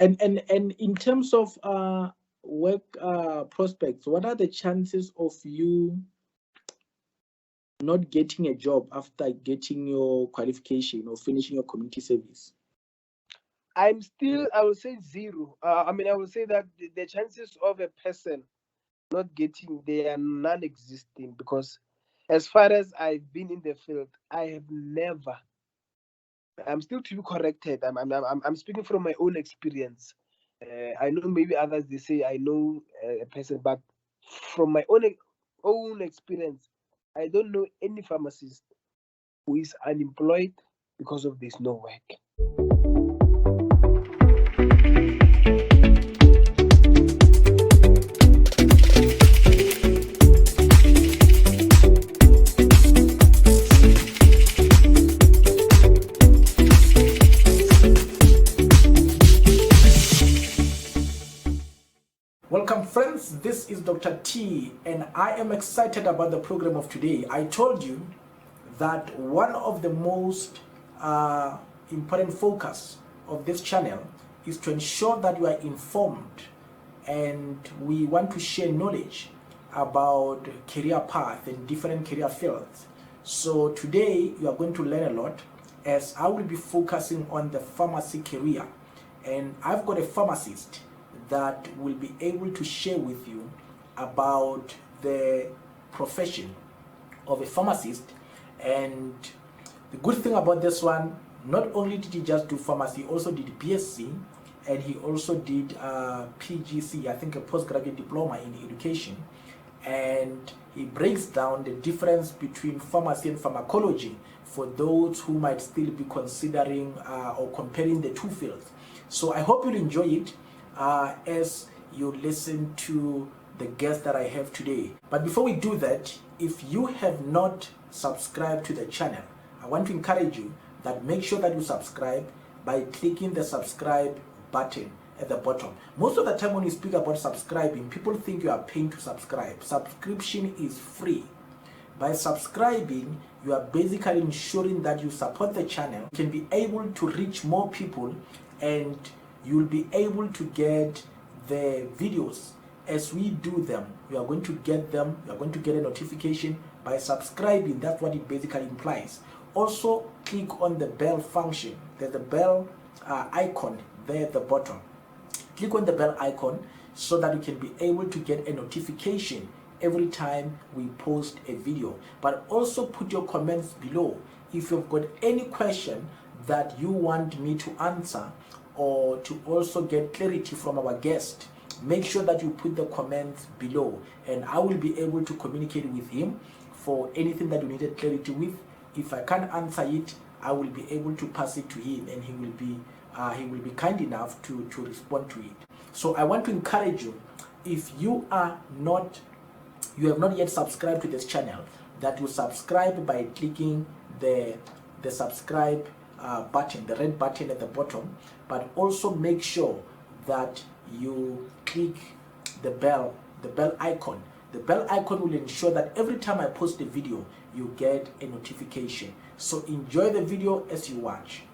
And in terms of work prospects, what are the chances of you not getting a job after getting your qualification or finishing your community service? I'm still, I will say zero. I will say that the chances of a person not getting, they are non-existing, because as far as I've been in the field, I have never. I'm still to be corrected. I'm speaking from my own experience. I know maybe others they say I know a person, but from my own experience, I don't know any pharmacist who is unemployed because of there's no work. Welcome, friends. This is Dr. T, and I am excited about the program of today. I told you that one of the most important focus of this channel is to ensure that you are informed, and we want to share knowledge about career path and different career fields. So today you are going to learn a lot, as I will be focusing on the pharmacy career, and I've got a pharmacist that will be able to share with you about the profession of a pharmacist. And the good thing about this one, not only did he just do pharmacy, he also did BSc, and he also did PGC, I think a postgraduate diploma in education. And he breaks down the difference between pharmacy and pharmacology for those who might still be considering or comparing the two fields. So I hope you'll enjoy it as you listen to the guest that I have today. But before we do that, if you have not subscribed to the channel, I want to encourage you that make sure that you subscribe by clicking the subscribe button at the bottom. Most of the time when you speak about subscribing, people think you are paying to subscribe. Subscription is free. By subscribing, you are basically ensuring that you support the channel, you can be able to reach more people, and you'll be able to get the videos as we do them. You are going to get them, you are going to get a notification by subscribing. That's what it basically implies. Also, click on the bell function. There's a bell icon there at the bottom. Click on the bell icon so that you can be able to get a notification every time we post a video. But also put your comments below if you've got any question that you want me to answer, or to also get clarity from our guest. Make sure that you put the comments below, and I will be able to communicate with him for anything that you needed clarity with. If I can't answer it, I will be able to pass it to him, and he will be kind enough to respond to it. So I want to encourage you, if you have not yet subscribed to this channel, that you subscribe by clicking the subscribe button, the red button at the bottom. But also make sure that you click the bell icon. The bell icon will ensure that every time I post a video, you get a notification. So enjoy the video as you watch.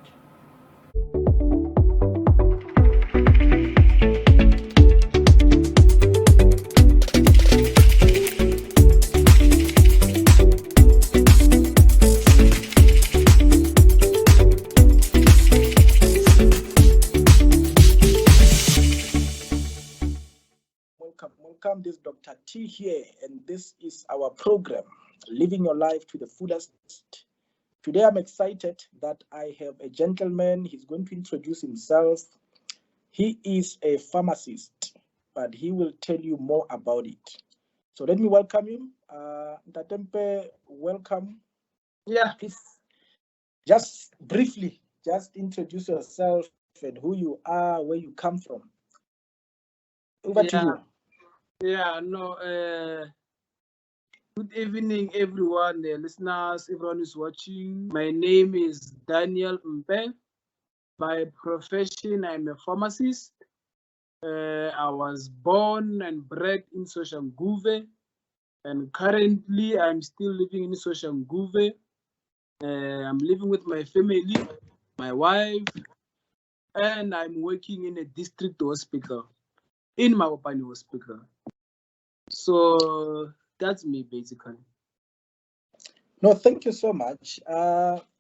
Welcome. This is Dr. T here, and this is our program, Living Your Life to the Fullest. Today I'm excited that I have a gentleman. He's going to introduce himself. He is a pharmacist, but he will tell you more about it. So let me welcome him. Ntatempe, welcome. Yeah. Please, just briefly, just introduce yourself and who you are, where you come from. Over to you. Yeah, no. Good evening, everyone, the listeners, everyone who's watching. My name is Daniel Mpe. By profession, I'm a pharmacist. I was born and bred in Soshanguve, and currently I'm still living in Soshanguve. I'm living with my family, my wife, and I'm working in a district hospital, in Mabopane Hospital. So that's me basically. No, thank you so much.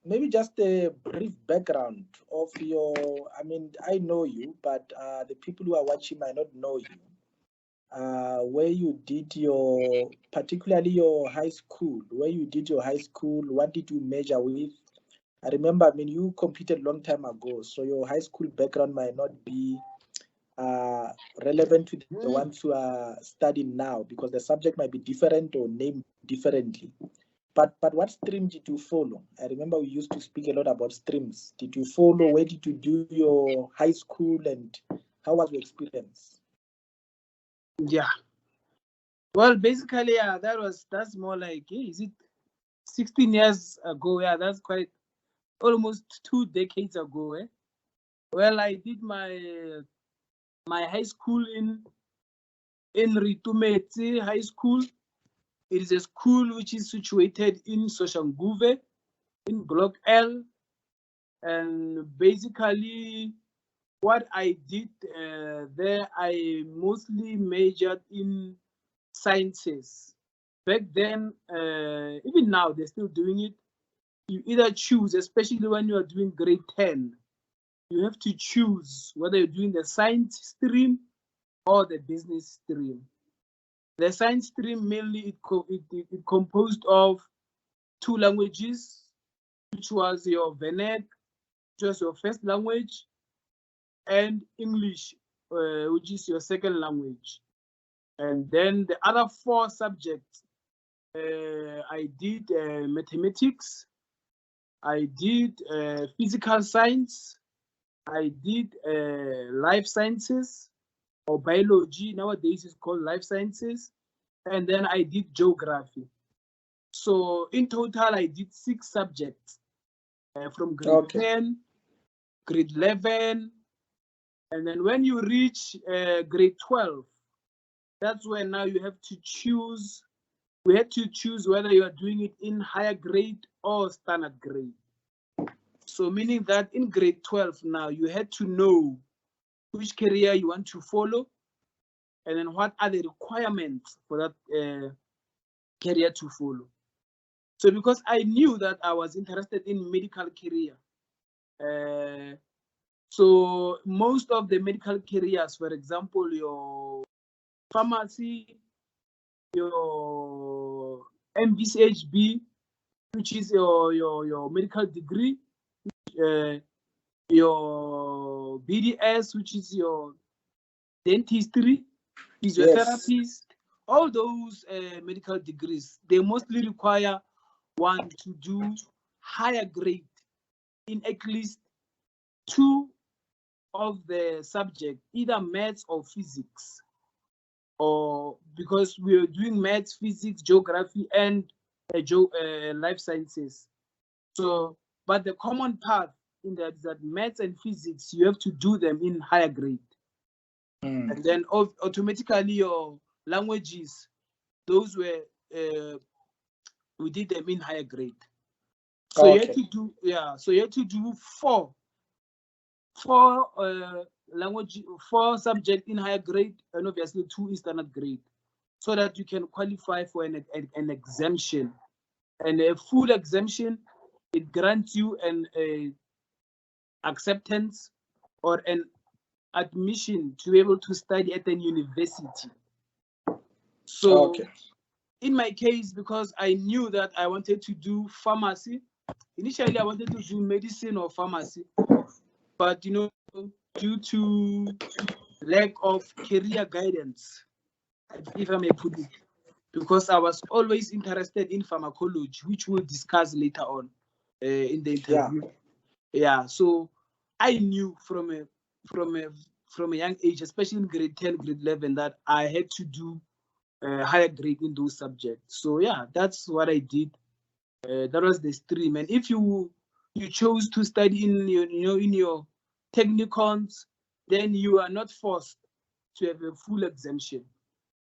Maybe just a brief background of your, I mean, I know you, but the people who are watching might not know you. Where you did your, particularly your high school, where you did your high school, what did you major with? I remember, I mean, you competed long time ago, so your high school background might not be relevant to the ones who are studying now, because the subject might be different or named differently. But what stream did you follow? I remember we used to speak a lot about streams. Did you follow? Where did you do your high school, and how was your experience? Yeah. Well, basically, yeah, that's more like, is it 16 years ago? Yeah, that's quite almost 2 decades ago. Well, I did my high school in Ritumetse High School. It is a school which is situated in Soshanguve, in Block L. And basically, what I did there, I mostly majored in sciences. Back then, even now, they're still doing it. You either choose, especially when you are doing grade 10, you have to choose whether you're doing the science stream or the business stream. The science stream mainly it composed of 2 languages, which was your VNET, which was your first language, and English, which is your second language. And then the other 4 subjects, I did mathematics, I did physical science, I did life sciences or biology. Nowadays it's called life sciences. And then I did geography. So in total, I did 6 subjects from grade 10, grade 11. And then when you reach grade 12, that's when now you have to choose. We had to choose whether you are doing it in higher grade or standard grade. So meaning that in grade 12 now, you had to know which career you want to follow, and then what are the requirements for that career to follow. So because I knew that I was interested in medical career, so most of the medical careers, for example, your pharmacy, your MBCHB, which is your medical degree, your BDS, which is your dentistry, physiotherapist, yes. All those medical degrees, they mostly require one to do higher grade in at least 2 of the subject, either maths or physics, or because we're doing maths, physics, geography, and life sciences. So, but the common path in that is that maths and physics, you have to do them in higher grade. And then automatically your languages, those were, we did them in higher grade. So you had to do, so you had to do 4 language, 4 subjects in higher grade, and obviously 2 in standard grade, so that you can qualify for an exemption. And a full exemption, it grants you an acceptance or an admission to be able to study at a university. So in my case, because I knew that I wanted to do pharmacy, initially I wanted to do medicine or pharmacy, but you know, due to lack of career guidance, if I may put it, because I was always interested in pharmacology, which we'll discuss later on in the interview. Yeah, so I knew from a young age, especially in grade 10, grade 11, that I had to do higher grade in those subjects. So yeah, that's what I did. That was the stream. And if you chose to study in your technicons, then you are not forced to have a full exemption.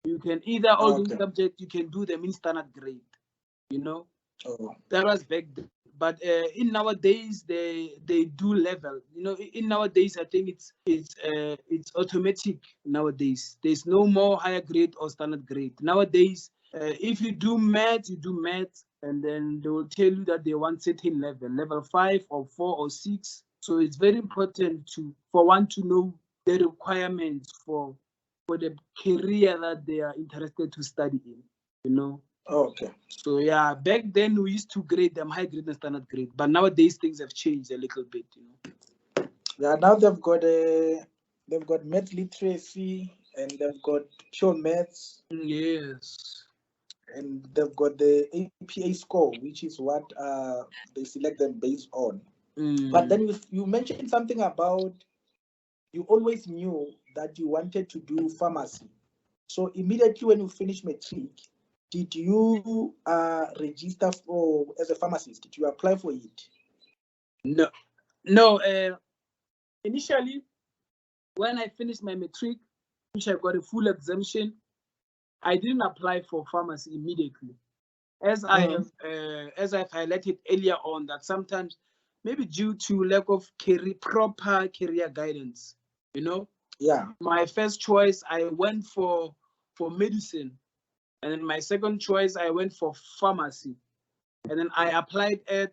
You can either all those subjects, you can do them in standard grade. That was back then. But in nowadays they do level. You know, in nowadays I think it's automatic nowadays. There's no more higher grade or standard grade. Nowadays, if you do math, you do math, and then they will tell you that they want certain level 5 or 4 or 6. So it's very important for one to know the requirements for the career that they are interested to study in, you know. Okay. So yeah, back then we used to grade them high grade and standard grade, but nowadays things have changed a little bit, you know. Yeah, now they've got math literacy, and they've got pure maths. Yes. And they've got the APA score, which is what they select them based on. But then you mentioned something about you always knew that you wanted to do pharmacy. So immediately when you finished matric, did you register as a pharmacist? Did you apply for it? No. Initially, when I finished my matric, which I got a full exemption, I didn't apply for pharmacy immediately. As I have highlighted earlier on, that sometimes maybe due to lack of proper career guidance, you know. Yeah. My first choice, I went for medicine, and then my second choice, I went for pharmacy, and then I applied at.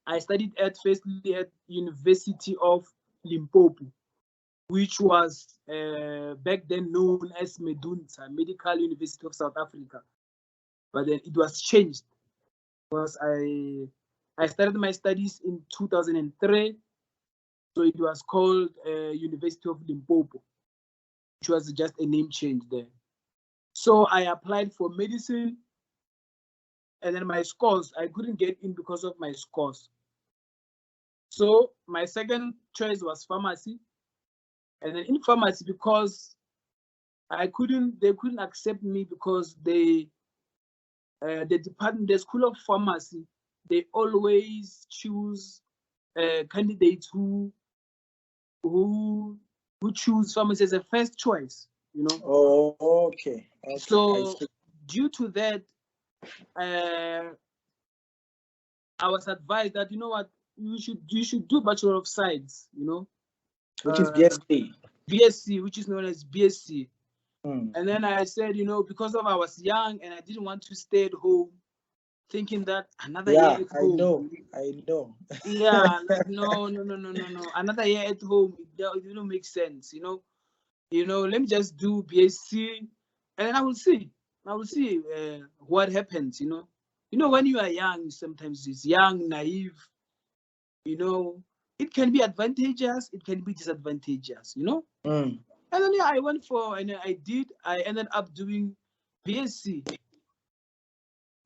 I studied firstly at University of Limpopo, which was back then known as Medunsa, Medical University of South Africa. But then it was changed because I started my studies in 2003, so it was called University of Limpopo, which was just a name change there. So I applied for medicine, and then my scores, I couldn't get in because of my scores. So my second choice was pharmacy, and then in pharmacy, because they couldn't accept me because the School of Pharmacy, they always choose candidates who choose pharmacy as a first choice, you know. Oh, okay. So due to that, I was advised that, you know what, you should do Bachelor of Science, you know, which is BSc. BSc, which is known as BSc. Mm. And then I said, you know, because I was young and I didn't want to stay at home thinking that another year at home. I know. Yeah, like no. Another year at home, it didn't make sense, you know. Let me just do BSc, and then I will see what happens, you know. When you are young, sometimes it's young, naive, you know, it can be advantageous, it can be disadvantageous, you know. Mm. And then I went for, and I ended up doing BSc,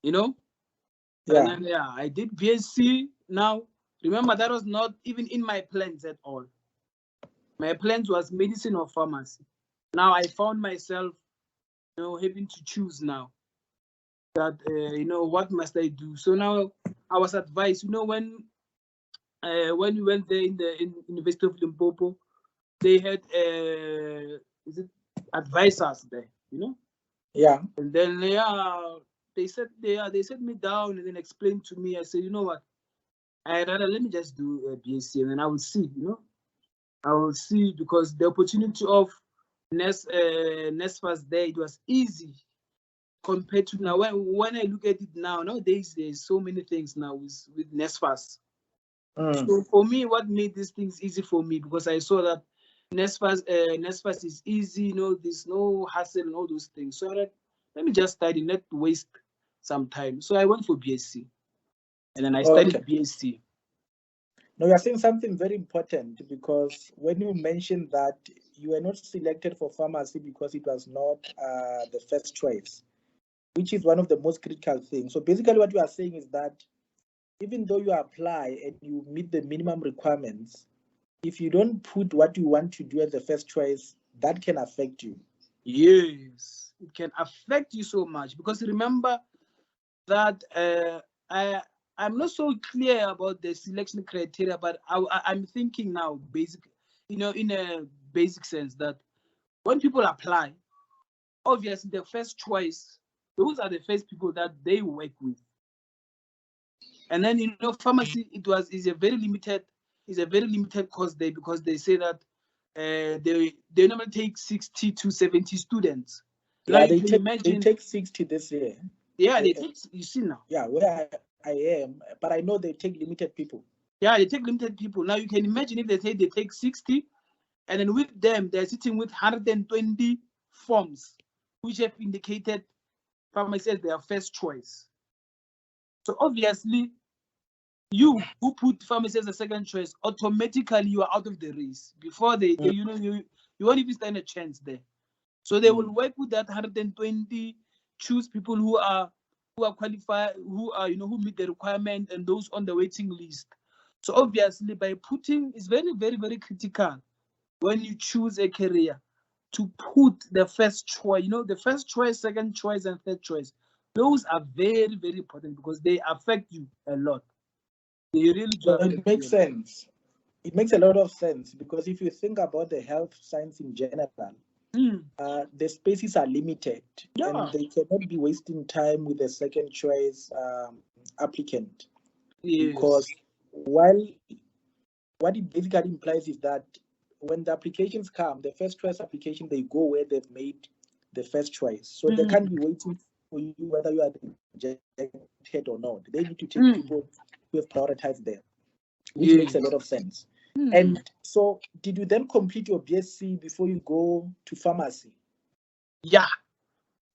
you know. Yeah. And then I did BSc. Now, remember, that was not even in my plans at all. My plans was medicine or pharmacy. Now I found myself, having to choose now. That what must I do? So now I was advised, when we went there in University of Limpopo, they had advisors there, you know. Yeah. And then they set me down and then explained to me. I said, you know what? Let me just do BSc, and then I will see, I will see, because the opportunity of NSFAS there, it was easy compared to now. When I look at it now, nowadays there's so many things now with NSFAS. So for me, what made these things easy for me, because I saw that NSFAS is easy, there's no hassle and all those things. So let me just study, not waste some time. So I went for BSc, and then I studied BSc. Now you're saying something very important, because when you mentioned that you were not selected for pharmacy because it was not the first choice, which is one of the most critical things. So basically what you are saying is that even though you apply and you meet the minimum requirements, if you don't put what you want to do as the first choice, that can affect you. Yes, it can affect you so much, because remember that I'm not so clear about the selection criteria, but I'm thinking now, in a basic sense, that when people apply, obviously the first choice, those are the first people that they work with. And then pharmacy is a very limited course there, because they say that they normally take 60 to 70 students. Now Yeah, you can imagine. they take 60 this year. Yeah, they take. You see now. Yeah, where I am, but I know they take limited people. Yeah, they take limited people. Now you can imagine if they say they take 60, and then with them they're sitting with 120 forms, which have indicated pharmacy as their first choice. So obviously, you who put pharmacy as a second choice, automatically you are out of the race. Before they you won't even stand a chance there. So they will work with that 120, choose people who are qualified, who meet the requirement, and those on the waiting list. So obviously, by putting, it's very, very, very critical when you choose a career to put the first choice. The first choice, second choice, and third choice. Those are very, very important, because they affect you a lot. They really do. It makes sense. It makes a lot of sense, because if you think about the health science in general, the spaces are limited, and they cannot be wasting time with a second choice applicant. Yes. Because while what it basically implies is that when the applications come, the first choice application, they go where they've made the first choice. So they can't be waiting for you whether you are rejected or not. They need to take people who have prioritized them, which makes a lot of sense. And so, did you then complete your BSc before you go to pharmacy? Yeah.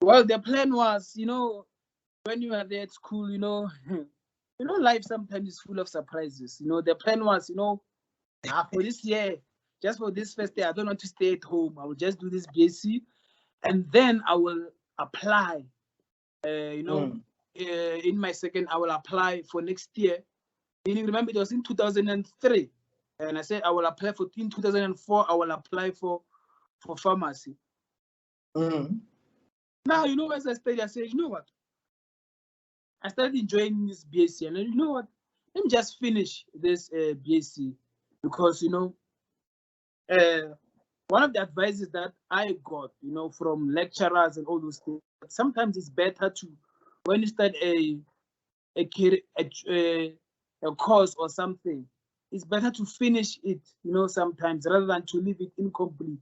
Well, the plan was, when you are there at school, life sometimes is full of surprises. The plan was, for this year, just for this first year, I don't want to stay at home. I will just do this BSc, and then I will apply. In my second, I will apply for next year. And you remember, it was in 2003, and I said I will apply for in 2004. I will apply for pharmacy. Now, as I studied, I said, you know what? I started enjoying this BSc, and you know what? Let me just finish this BSc, because one of the advices that I got, from lecturers and all those things, sometimes it's better to, when you start a course or something, it's better to finish it, sometimes, rather than to leave it incomplete.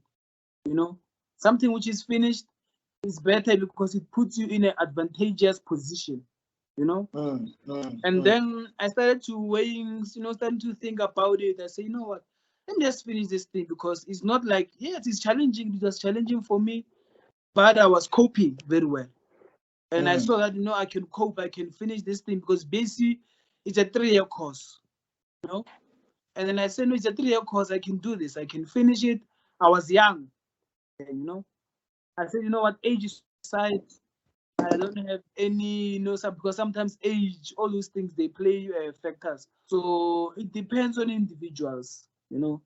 Something which is finished is better, because it puts you in an advantageous position. And then I started to weighing, starting to think about it. I say, you know what? Let me just finish this thing, because it's not like, it is challenging. It was challenging for me, but I was coping very well. And I saw that, I can cope. I can finish this thing, because basically it's a 3-year course, And then I said, no, it's a 3-year course. I can do this. I can finish it. I was young, and, I said, you know what? Age aside, I don't have any, because sometimes age, all those things, they play factors. So it depends on individuals,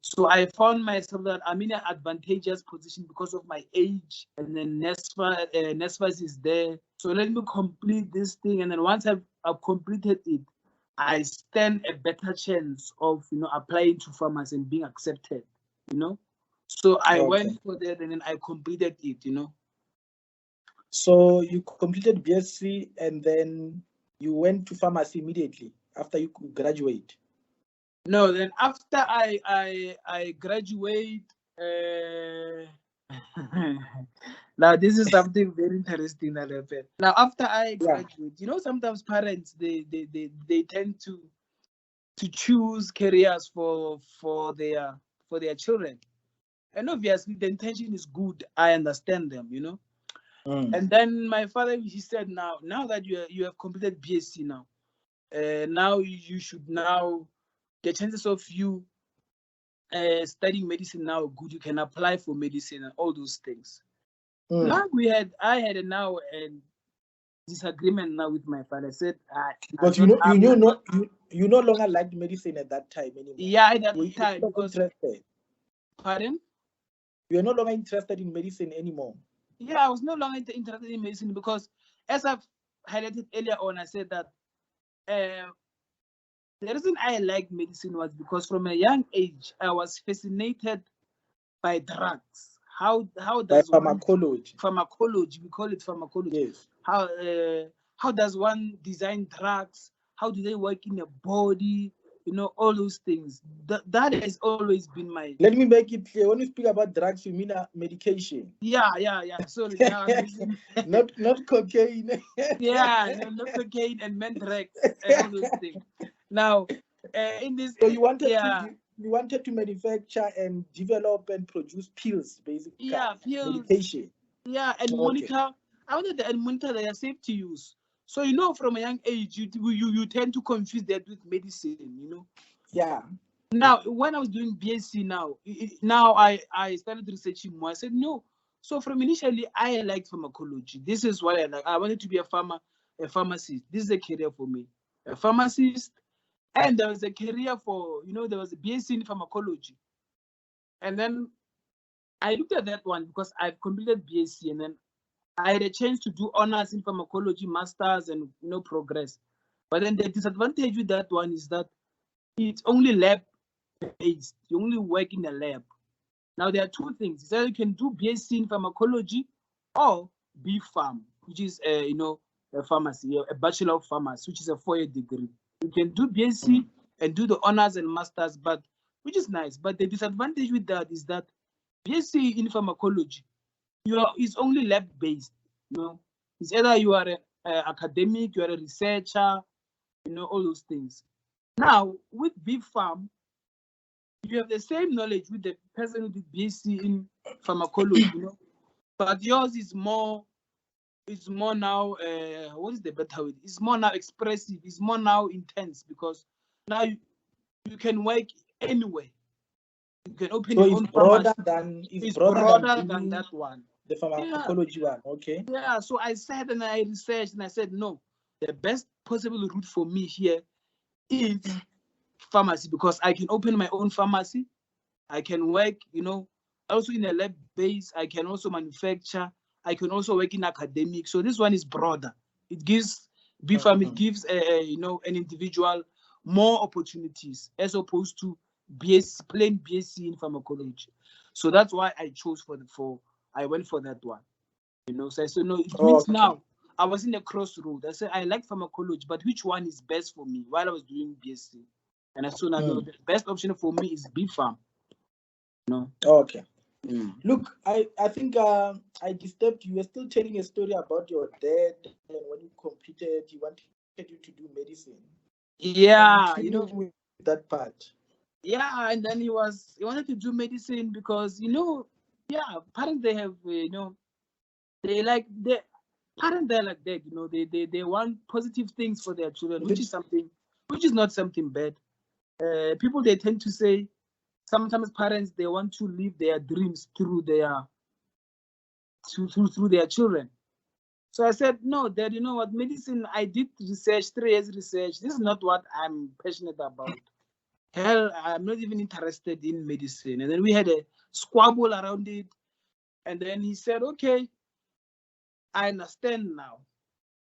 So I found myself that I'm in an advantageous position because of my age, and then NSFAS is there. So let me complete this thing, and then once I've completed it, I stand a better chance of, applying to pharmacy and being accepted, So I went for that, and then I completed it, So you completed BSc, and then you went to pharmacy immediately after you graduate? No, then after I graduate, now this is something very interesting that happened. Now after I graduate, sometimes parents they tend to choose careers for their children, and obviously the intention is good. I understand them, And then my father, he said, now that you have completed BSc now, now you should now, the chances of you studying medicine now are good. You can apply for medicine and all those things. Now I had a disagreement now with my father. I said, because you no longer liked medicine at that time anymore. Yeah, at that time, because interested. Pardon? You are no longer interested in medicine anymore. Yeah, I was no longer interested in medicine, because, as I've highlighted earlier on, I said that the reason I liked medicine was because from a young age I was fascinated by drugs. How does pharmacology? Pharmacology, we call it pharmacology. Yes. How does one design drugs? how do they work in the body, you know, all those things. That has always been my. Let me make it clear. When you speak about drugs, you mean medication. Yeah. Sorry, now I'm using not cocaine. yeah, no cocaine and Mendrax and all those things. Now, in this, So you wanted yeah, you wanted to manufacture and develop and produce pills, basically. yeah, pills, medication. yeah, and Okay. monitor. I wanted to monitor their safe to use. So you know, from a young age, you tend to confuse that with medicine. You know. Yeah. Now, when I was doing BSc, now I started researching more. I said no. So from initially, I liked pharmacology. This is what I like. I wanted to be a pharmacist. This is a career for me, a pharmacist. And there was a career for, you know, there was a BSc in pharmacology. And then I looked at that one because I've completed BSc, and then I had a chance to do honors in pharmacology, masters, and you know, progress. But then the disadvantage with that one is that it's only lab based. You only work in the lab. Now there are two things. So you can do BSc in pharmacology or BPharm, which is you know, a pharmacy, a bachelor of pharmacy, which is a 4-year degree. You can do BSc and do the honors and masters, but which is nice. But the disadvantage with that is that BSc in pharmacology, it's only lab based. You know, it's either you are a academic, you are a researcher, you know, all those things. Now with BPharm, you have the same knowledge with the person who did BSc in pharmacology, you know, but yours is more. It's more now. What is the better word? It's more now expressive. It's more now intense because now you can work anywhere. You can open So your it's own broader pharmacy. than It's broader than doing that one. the pharmacology one. Okay. Yeah. So I said and I researched and I said no. The best possible route for me here is pharmacy because I can open my own pharmacy. I can work, you know, also in a lab base. I can also manufacture. I can also work in academic. So this one is broader. It gives BPharm, it gives you know, an individual more opportunities as opposed to plain BSc in pharmacology. So that's why I chose I went for that one. You know, so I said no, it means now I was in a crossroad. I said I like pharmacology, but which one is best for me while I was doing BSc? And I said now the best option for me is BPharm. No. Okay. Look, I think I disturbed you. You're still telling a story about your dad, and when you completed, he wanted you to do medicine. Yeah, you know, with that part. Yeah, and then he wanted to do medicine because, you know, yeah, parents they have you know, they're like that, you know, they want positive things for their children, which is not something bad. People they tend to say sometimes parents they want to live their dreams through their children. So I said, no, Dad, you know what, medicine, I did research, 3 years research. This is not what I'm passionate about. Hell, I'm not even interested in medicine. And then we had a squabble around it. And then he said, okay, I understand now,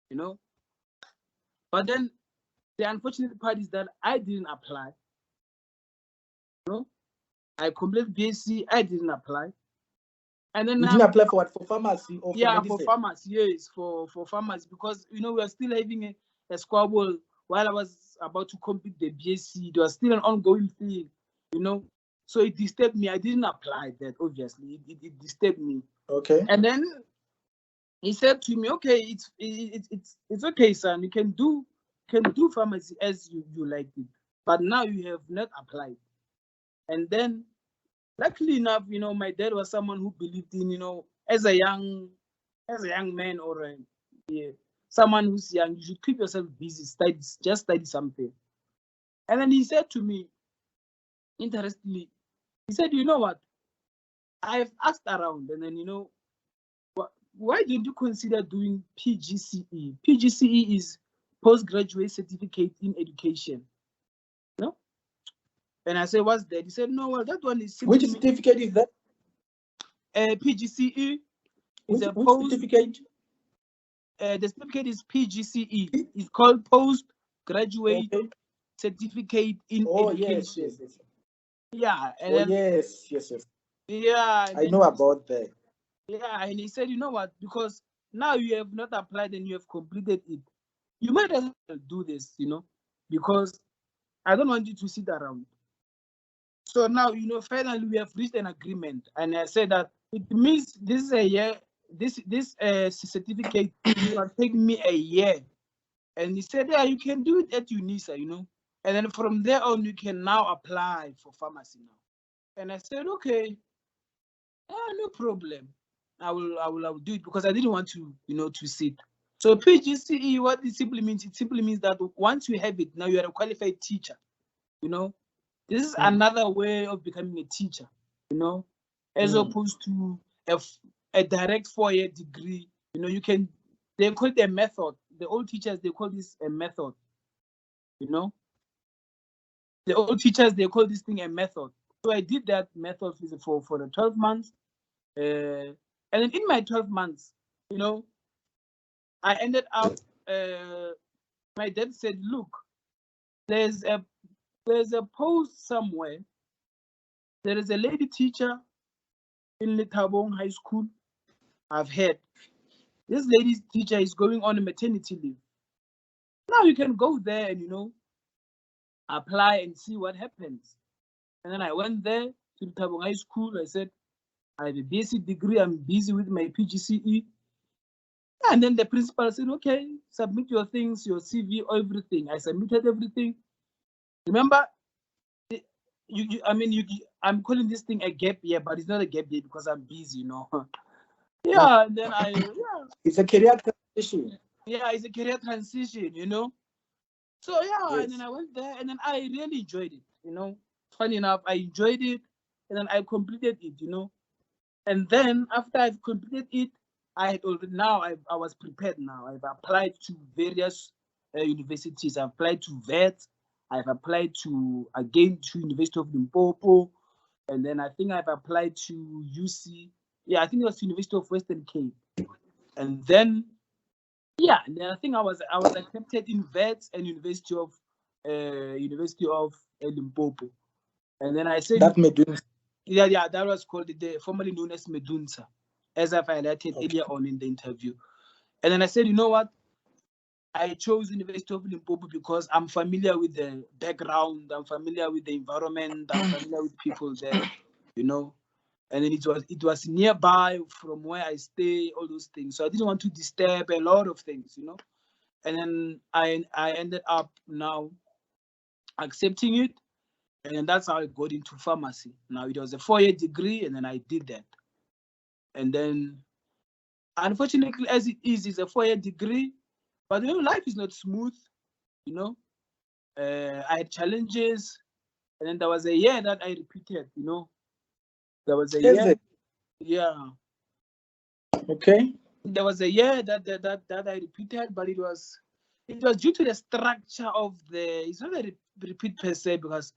you know. But then the unfortunate part is that I didn't apply. You know, I completed BSc, I didn't apply. And then you didn't apply for what? For pharmacy or for medicine? For pharmacy, yes, for pharmacy, because you know we are still having a squabble while I was about to complete the BSc. It was still an ongoing thing, you know. So it disturbed me. I didn't apply that, obviously. It disturbed me. Okay. And then he said to me, okay, it's okay, son. You can do pharmacy as you like it. But now you have not applied. And then luckily enough, you know, my dad was someone who believed in, you know, as a young man or someone who's young, you should keep yourself busy, just study something. And then he said to me, interestingly, he said, you know what? I've asked around, and then, you know, why didn't you consider doing PGCE? PGCE is postgraduate certificate in education. No? And I said, what's that? He said, no, well, that one is which certificate is that? PGCE is which certificate? The certificate is PGCE. It's called postgraduate certificate in education. Yes. Yeah. And then, yes. Yeah. I know about that. Yeah, and he said, you know what? Because now you have not applied and you have completed it. You might as well do this, you know. because I don't want you to sit around. So now, finally we have reached an agreement, and I said that it means this is a year. This certificate will take me a year. And he said, yeah, you can do it at UNISA, And then from there on, you can now apply for pharmacy now. And I said, okay, no problem. I will do it, because I didn't want to, to sit. So PGCE, what it simply means? It simply means that once you have it, now you are a qualified teacher. This is another way of becoming a teacher, as opposed to a direct 4-year degree. They call it a method. The old teachers, they call this a method. The old teachers, they call this thing a method. So I did that method for the 12 months. And then in my 12 months, I ended up, my dad said, look, there's a post somewhere. There is a lady teacher in Lethabong High School. I've heard this lady teacher is going on a maternity leave. Now you can go there and, apply and see what happens. And then I went there to Lethabong High School. I said, I have a basic degree. I'm busy with my PGCE. And then the principal said, okay, submit your things, your CV, everything. I submitted everything. Remember, I'm calling this thing a gap year, but it's not a gap year because I'm busy, Yeah, and then it's a career transition. Yeah, it's a career transition, So yeah, and then I went there, and then I really enjoyed it, Funny enough, I enjoyed it, and then I completed it, And then after I've completed it, I was prepared now. I've applied to various universities. I've applied to VET. I've applied to University of Limpopo, and then I think I've applied to UC. Yeah, I think it was University of Western Cape, and then I think I was accepted in VET and University of Limpopo, and then I said that Medunsa. Yeah, that was called formerly known as Medunsa, as I've highlighted earlier on in the interview. And then I said, you know what? I chose University of Limpopo because I'm familiar with the background, I'm familiar with the environment, I'm familiar with people there, And then it was nearby from where I stay, all those things. So I didn't want to disturb a lot of things, And then I ended up now accepting it. And that's how I got into pharmacy. Now, it was a 4-year degree, and then I did that. And then, unfortunately, as it is, it's a 4-year degree. But life is not smooth, I had challenges. And then there was a year that I repeated, There was a year. Yeah. Okay. There was a year that I repeated, but it was due to the structure of it's not a repeat per se, because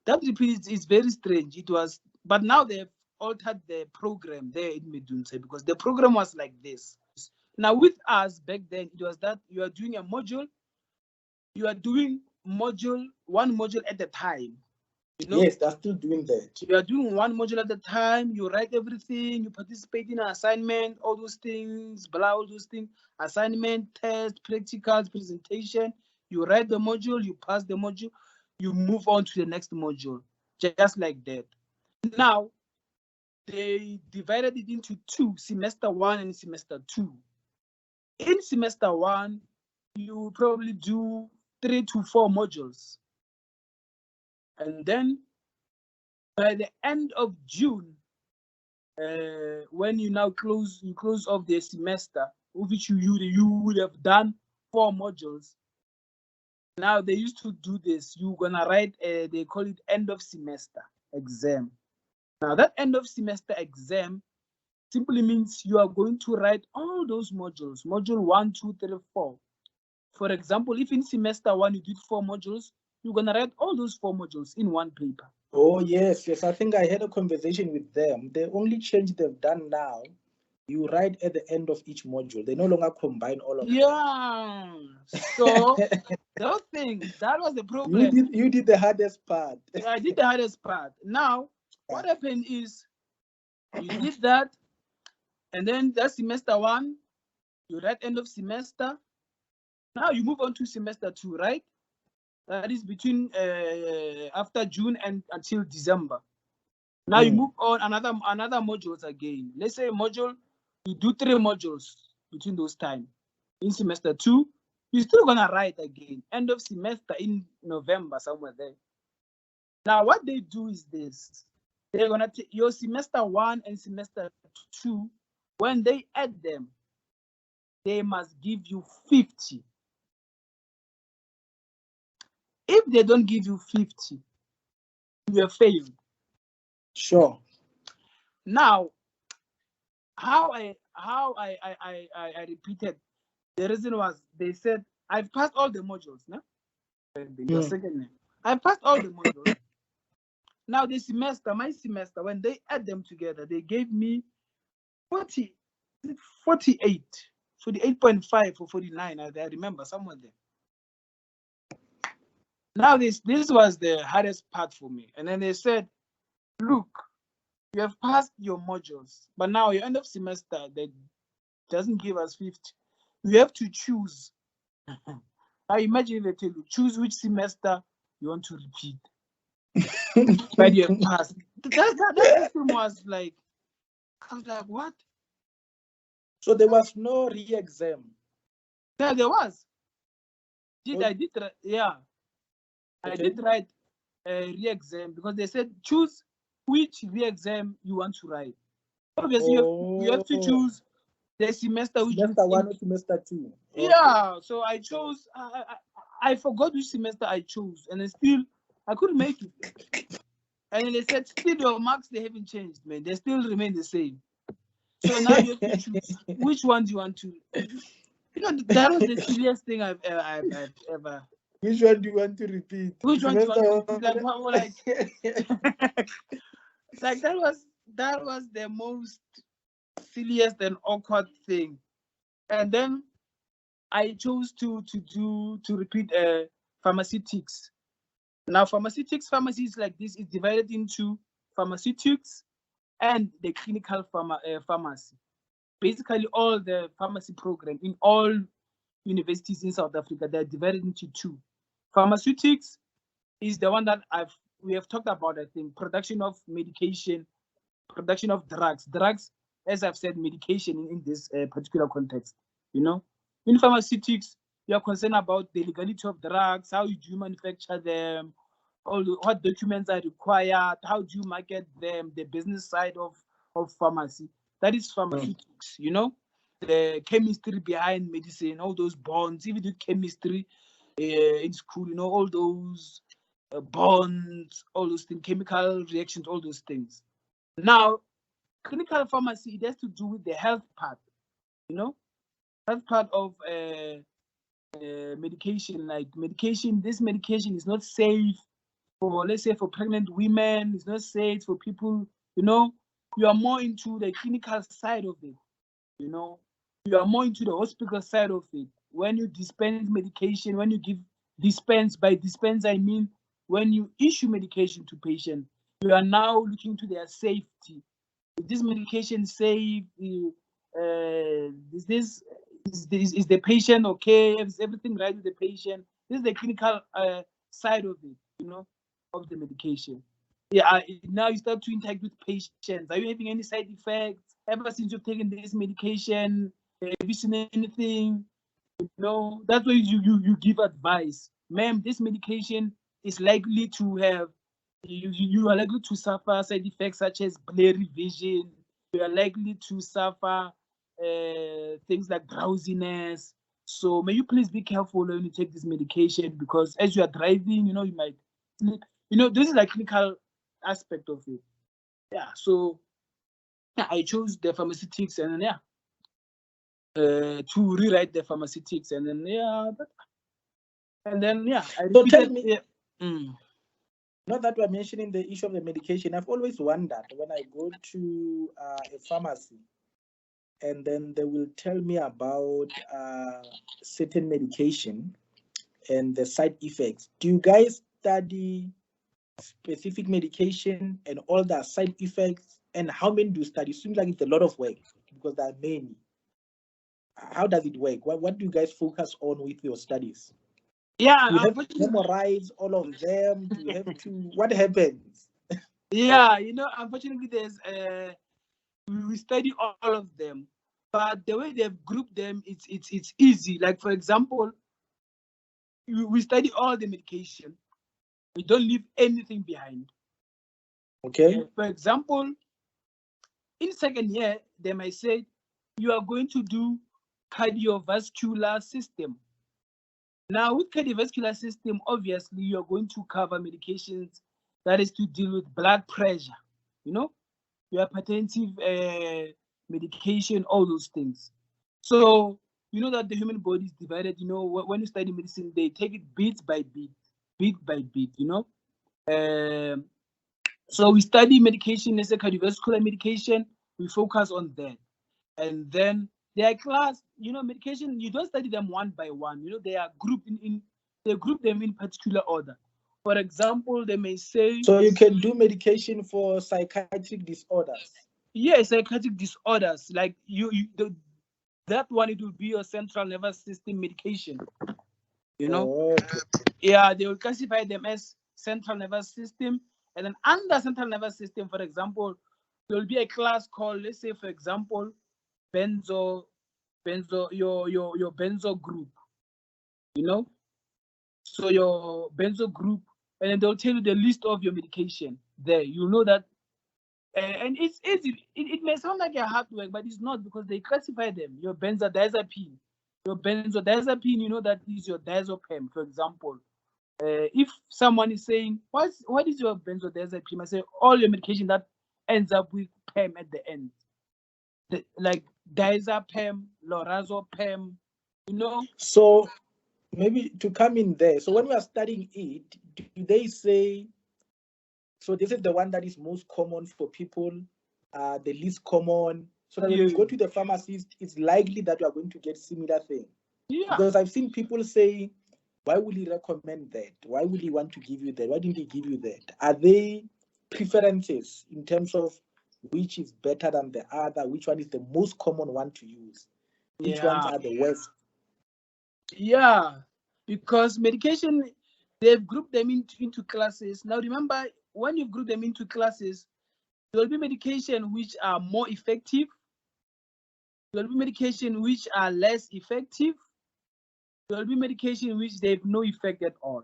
that repeat is very strange. But now they've altered the program there in Medunsa, because the program was like this. Now with us back then, it was that you are doing a module, you are doing one module at a time. Yes, they're still doing that. You are doing one module at a time, you write everything, you participate in an assignment, all those things, all those things, assignment, test, practicals, presentation. You write the module, you pass the module, you move on to the next module, just like that. Now, they divided it into 2, semester 1 and semester 2. In semester 1, you probably do 3 to 4 modules. And then by the end of June, when you close off the semester, which you would have done 4 modules. Now they used to do this. You're gonna write they call it end of semester exam. Now that end of semester exam simply means you are going to write all those modules, module 1, 2, 3, 4. For example, if in semester 1 you did 4 modules, you're gonna write all those 4 modules in one paper. Oh yes. I think I had a conversation with them. The only change they've done now, you write at the end of each module. They no longer combine all of them. Yeah. So those things, that was the problem. You did the hardest part. Yeah, I did the hardest part. Now, what happened is you did that, and then that semester 1, you write end of semester. Now you move on to semester 2, right? That is between after June and until December. Now you move on another modules again. Let's say module, you do 3 modules between those time. In semester 2, you're still gonna write again. End of semester in November, somewhere there. Now what they do is this. They're gonna take your semester 1 and semester 2. When they add them, they must give you 50. If they don't give you 50, you have failed. Sure. Now, how I repeated, the reason was they said I've passed all the modules, no? Your second name. I passed all the modules. Now the semester, my semester, when they add them together, they gave me 48, 48.5 or 49. I remember somewhere there. Now this was the hardest part for me. And then they said, look, you have passed your modules, but now your end of semester, they doesn't give us 50. You have to choose. Now imagine if they tell you, choose which semester you want to repeat. But you have passed. That system was like, I was like, what? So there was no re-exam? Yeah, there was. Okay. I did write a re-exam because they said choose which re-exam you want to write. Obviously, you have to choose the semester which semester 1 or semester 2. Yeah, okay. So I chose. I forgot which semester I chose, and I couldn't make it. And they said still your marks they haven't changed, man. They still remain the same. So now you have to choose which one do you want to. That was the silliest thing I've ever. Which one do you want to repeat? Which one do you want to repeat? Like that was the most silliest and awkward thing. And then I chose to repeat pharmaceutics. Now pharmacy is like this. It's divided into pharmaceutics and the clinical pharmacy. Basically, all the pharmacy program in all universities in South Africa, they're divided into 2. Pharmaceutics is the one that we have talked about, I think, production of medication, production of drugs. Drugs, as I've said, medication in this particular context. In pharmaceutics, you are concerned about the legality of drugs, how do you manufacture them, what documents are required, how do you market them, the business side of pharmacy. That is pharmaceutics, the chemistry behind medicine, all those bonds. If you do chemistry in school, all those bonds, all those things, chemical reactions, all those things. Now, clinical pharmacy, it has to do with the health part, health part of medication. Like medication, this medication is not safe for, let's say, for pregnant women. It's not safe for people, you are more into the clinical side of it, you are more into the hospital side of it. When you dispense medication, when you dispense, by dispense I mean when you issue medication to patients, you are now looking to their safety. Is this medication safe? Is the patient okay? Is everything right with the patient? This is the clinical side of it, of the medication. Yeah, now you start to interact with patients. Are you having any side effects? Ever since you've taken this medication, have you seen anything? That's why you give advice. Ma'am, this medication is likely to have, you are likely to suffer side effects such as blurry vision. You are likely to suffer things like drowsiness. So may you please be careful when you take this medication, because as you are driving, you might sleep. This is like clinical aspect of it. Yeah. So I chose the pharmaceutics, and then to rewrite the pharmaceutics, and then I so tell me, Now that we're mentioning the issue of the medication, I've always wondered when I go to a pharmacy, and then they will tell me about certain medication and the side effects. Do you guys study specific medication and all the side effects, and how many do you study? It seems like it's a lot of work because there are many. How does it work? What do you guys focus on with your studies? Yeah, Do you have to unfortunately, memorize all of them? Do you have to? What happens? yeah, unfortunately, there's we study all of them, but the way they've grouped them, it's easy. Like for example, we study all the medication. We don't leave anything behind. Okay. For example, in second year, they might say you are going to do cardiovascular system. Now, with cardiovascular system, obviously, you're going to cover medications that is to deal with blood pressure, your hypertensive medication, all those things. So, you know that the human body is divided. When you study medicine, they take it bit by bit. So we study medication, let's say cardiovascular medication, we focus on that. And then their class, medication, you don't study them one by one. They are grouped they group them in particular order. For example, they may say, So you can do medication for psychiatric disorders. yes, psychiatric disorders, like that one, it will be your central nervous system medication. Okay. Yeah, they will classify them as central nervous system. And then under central nervous system, for example, there will be a class called, let's say, for example, your benzo group, so your benzo group, and then they'll tell you the list of your medication there. You know that, and it's easy. It may sound like a hard work, but it's not, because they classify them. Your benzodiazepine, that is your diazepam, for example. If someone is saying, what is your benzodiazepine? I say all your medication that ends up with pam at the end, like diazepam, lorazepam, So maybe to come in there. So when we are studying it, do they say, so this is the one that is most common for people, the least common, so that when you go to the pharmacist, it's likely that you are going to get similar thing? Yeah. Because I've seen people say, why will he recommend that? Why will he want to give you that? Why didn't he give you that? Are they preferences in terms of which is better than the other? Which one is the most common one to use? Which ones are the worst? Yeah, because medication, they've grouped them into classes. Now remember, when you group them into classes, there will be medication which are more effective. There will be medication which are less effective. There will be medication which they have no effect at all.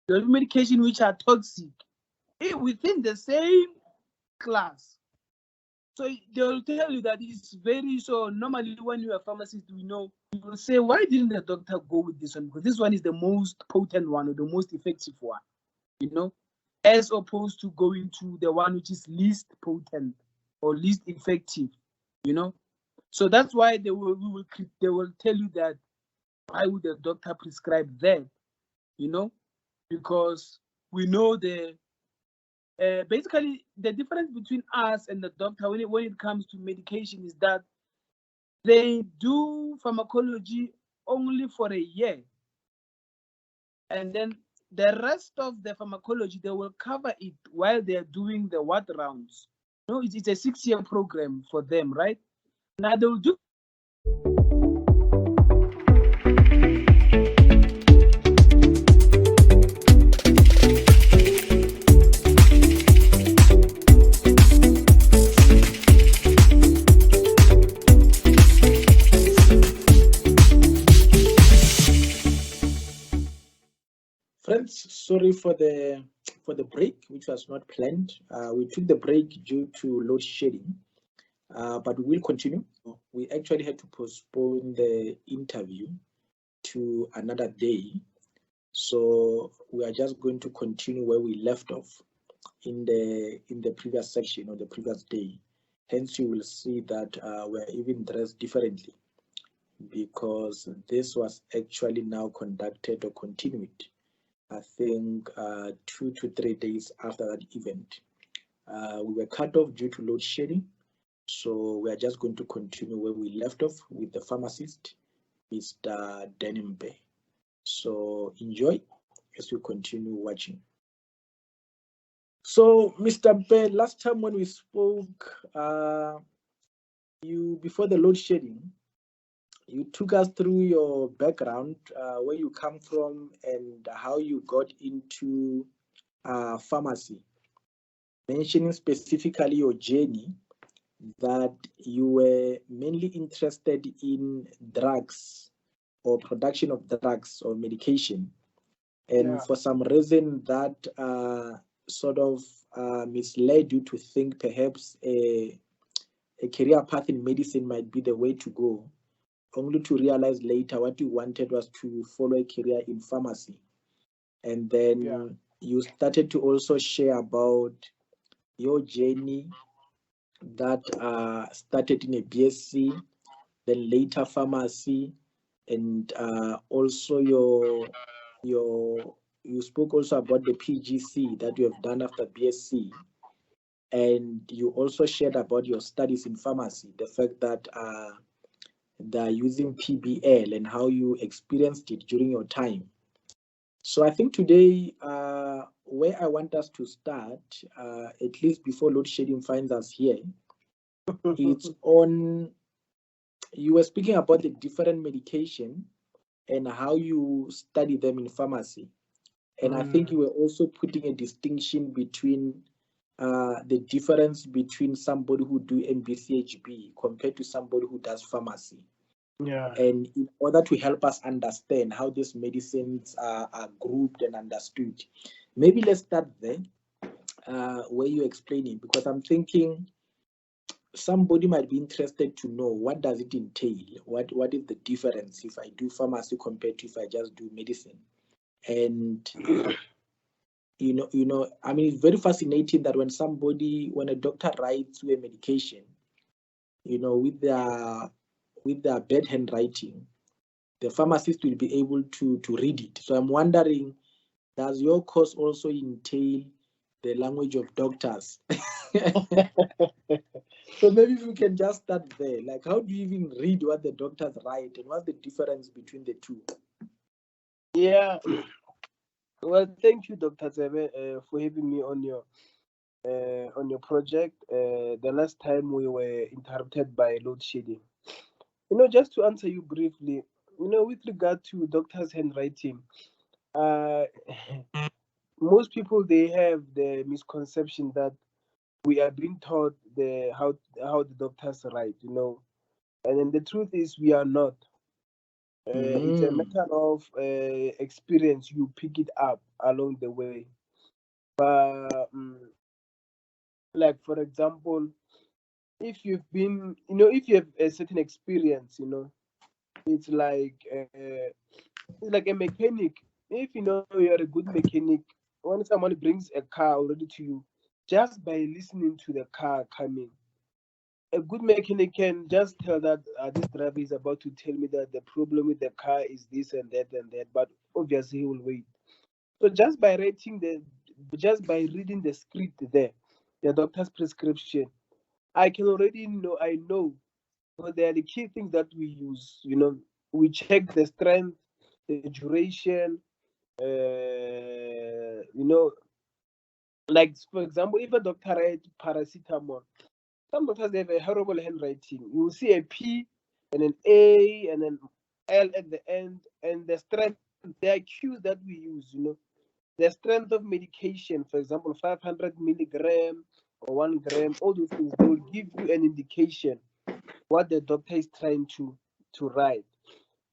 There will be medication which are toxic within the same class. So they will tell you that it's very, so normally when you're a pharmacist, you will say, why didn't the doctor go with this one? Because this one is the most potent one, or the most effective one, as opposed to going to the one which is least potent or least effective, So that's why they will tell you that, why would the doctor prescribe that, because we know basically the difference between us and the doctor when it comes to medication is that they do pharmacology only for a year, and then the rest of the pharmacology, they will cover it while they're doing the what rounds. It's a 6-year program for them, right? Now they will do. Friends, sorry for the break, which was not planned. We took the break due to load shedding, but we will continue. We actually had to postpone the interview to another day, so we are just going to continue where we left off in the previous section, or the previous day. Hence, you will see that we're even dressed differently, because this was actually now conducted or continued, I think 2 to 3 days after that event. We were cut off due to load shedding, so we are just going to continue where we left off with the pharmacist, Mr. Denimbe. So enjoy as we continue watching. So, Mr. Mbe, last time when we spoke, before the load shedding, you took us through your background, where you come from, and how you got into pharmacy, mentioning specifically your journey that you were mainly interested in drugs or production of drugs or medication. And Yeah. for some reason, that sort of misled you to think perhaps a career path in medicine might be the way to go, only to realize later what you wanted was to follow a career in pharmacy. And Yeah. then you started to also share about your journey that started in a BSc, then later pharmacy, and also your you spoke also about the PGC that you have done after BSc, and you also shared about your studies in pharmacy, the fact that they're using PBL and how you experienced it during your time. So I think today, where I want us to start, at least before load shedding finds us here, it's on, you were speaking about the different medication and how you study them in pharmacy. And I think you were also putting a distinction between the difference between somebody who do MBCHB compared to somebody who does pharmacy. Yeah. And in order to help us understand how these medicines are grouped and understood, maybe let's start there, where you're explaining, because I'm thinking somebody might be interested to know what does it entail, what is the difference if I do pharmacy compared to if I just do medicine. And I mean, it's very fascinating that when a doctor writes you a medication, with their bad handwriting, the pharmacist will be able to read it. So I'm wondering, does your course also entail the language of doctors? So maybe if we can just start there, like how do you even read what the doctors write, and what's the difference between the two? Yeah. Well, thank you, Dr. Zebe, for having me on your project. The last time we were interrupted by load shedding. Just to answer you briefly, with regard to doctor's handwriting, uh, most people they have the misconception that we are being taught how the doctors write. And then the truth is we are not. It's a Mm. matter of experience. You pick it up along the way. But like for example, if you've been, if you have a certain experience, it's like it's like a mechanic. If you're a good mechanic, when someone brings a car already to you, just by listening to the car coming, a good mechanic can just tell that this driver is about to tell me that the problem with the car is this and that and that. But obviously he will wait. So just by reading the script there, the doctor's prescription, I can already know. I know. So they are the key things that we use. We check the strength, the duration. Like for example, if a doctor writes paracetamol, some doctors they have a horrible handwriting. You will see a P and an A and an L at the end, and the strength. There are cues that we use. The strength of medication, for example, 500 milligram or 1 gram. All those things they will give you an indication what the doctor is trying to write.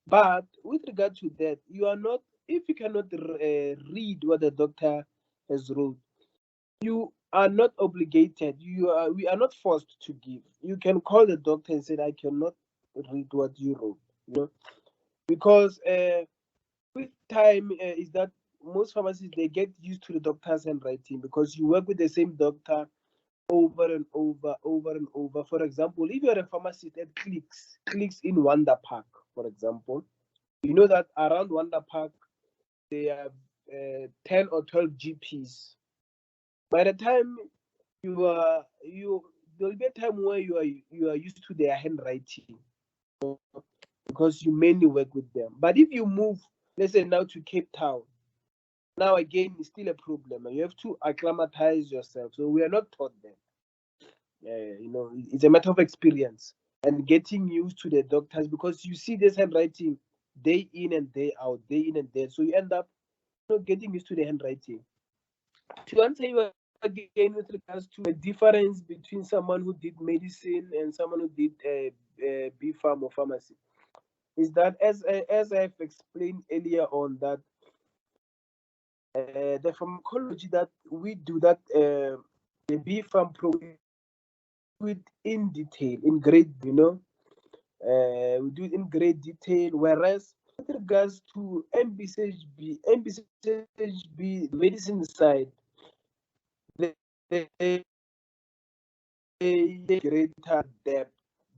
But with regard to that, you are not. If you cannot read what the doctor has wrote, you are not obligated. We are not forced to give. You can call the doctor and say, I cannot read what you wrote. Because with time is that most pharmacists they get used to the doctor's handwriting because you work with the same doctor over and over and over. For example, if you're a pharmacist at clicks in Wonder Park, for example, you know that around Wonder Park they have 10 or 12 GPs. By the time you there'll be a time where you are used to their handwriting because you mainly work with them. But if you move, let's say now to Cape Town, now again it's still a problem, and you have to acclimatize yourself. So we are not taught them. It's a matter of experience. and getting used to the doctors, because you see this handwriting day in and day out, day in and day out. So you end up getting used to the handwriting. To answer you again with regards to the difference between someone who did medicine and someone who did B Pharm or pharmacy, is that as I've explained earlier on, that the pharmacology that we do, that the B Pharm program, we do it in detail, in great, we do it in great detail. Whereas with regards to MBCHB, the medicine side, they, they greater depth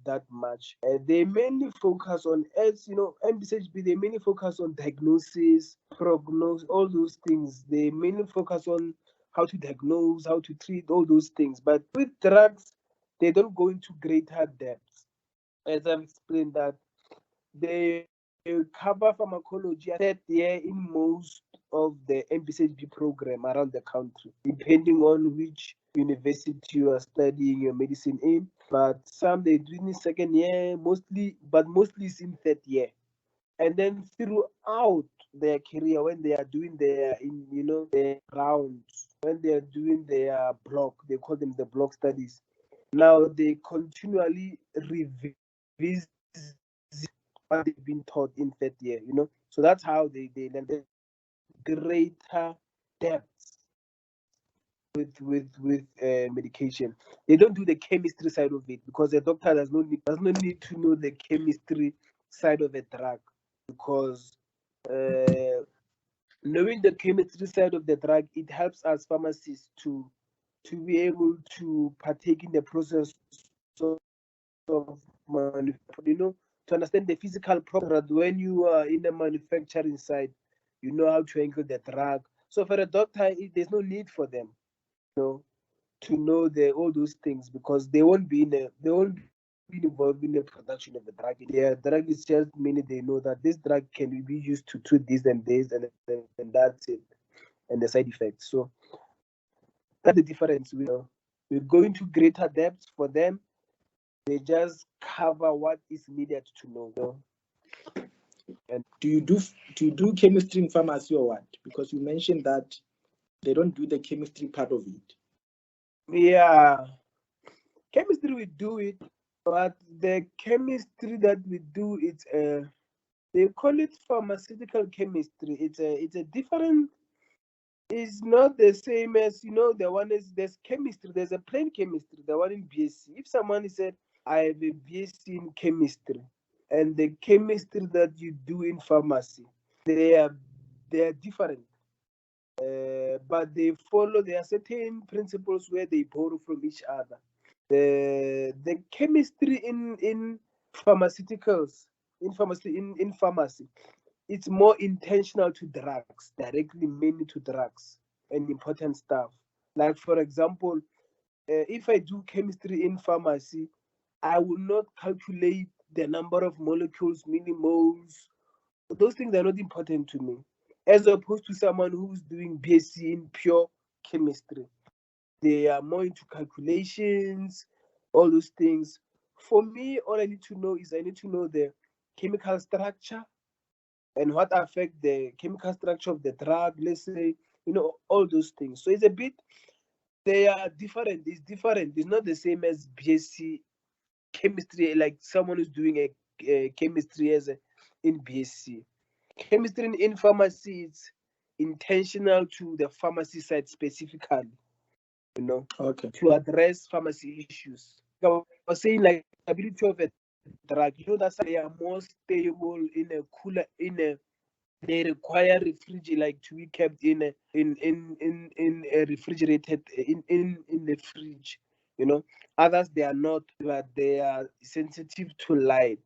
that much. They mainly focus on, as you know, MBCHB, they mainly focus on diagnosis, prognosis, all those things. They mainly focus on how to diagnose, how to treat, all those things. But with drugs, they don't go into greater depth. As I've explained, that they cover pharmacology at third year in most of the MPCHB program around the country, depending on which university you are studying your medicine in. But some they do in second year, mostly it's in third year. And then throughout their career, when they are doing their their rounds, when they are doing their block, they call them the block studies. Now they continually revisit what they've been taught in third year, So that's how they learn the greater depth with medication. They don't do the chemistry side of it, because the doctor does not need to know the chemistry side of a drug, because knowing the chemistry side of the drug, it helps us pharmacists to be able to partake in the process of to understand the physical property. When you are in the manufacturing side, you know how to angle the drug. So for a doctor, there's no need for them, to know all those things, because they won't be involved in the production of the drug. Their drug is just mainly, they know that this drug can be used to treat this and this, and that's it, and the side effects. So that's the difference. We're going to greater depth for them. They just cover what is needed to know. And do you do chemistry in pharmacy or what? Because you mentioned that they don't do the chemistry part of it. Yeah, chemistry we do it, but the chemistry that we do, it's they call it pharmaceutical chemistry. It's a different. It's not the same as the one is, there's chemistry. There's a plain chemistry, the one in BSc. If someone said, I have a BSc in chemistry, and the chemistry that you do in pharmacy, they are different. But they follow, there are certain principles where they borrow from each other. The chemistry in pharmaceuticals, in pharmacy, it's more intentional to drugs, directly mainly to drugs and important stuff. Like for example, if I do chemistry in pharmacy, I will not calculate the number of molecules, millimoles. Those things are not important to me, as opposed to someone who's doing BSc in pure chemistry. They are more into calculations, all those things. For me, all I need to know is, I need to know the chemical structure and what affect the chemical structure of the drug, let's say, all those things. So it's a bit, they are different. It's different. It's not the same as BSc chemistry, like someone who's doing a chemistry in BSc. Chemistry in pharmacy, it's intentional to the pharmacy side specifically, Okay. to address pharmacy issues. I was saying, like, ability of a drug, that they are more stable in a cooler, they require like to be kept in a refrigerated, in the fridge. Others, they are not, but they are sensitive to light.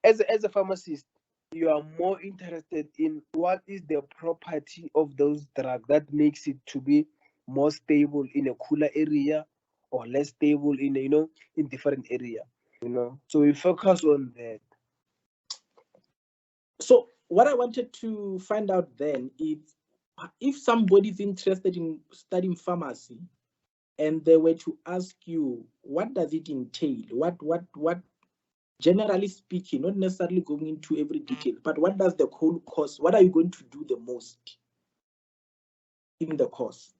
As a pharmacist, you are more interested in what is the property of those drugs that makes it to be more stable in a cooler area, or less stable in in different area. So we focus on that. So what I wanted to find out then is, if somebody's interested in studying pharmacy, and they were to ask you, what does it entail? What generally speaking, not necessarily going into every detail, but what does the whole course, what are you going to do the most in the course?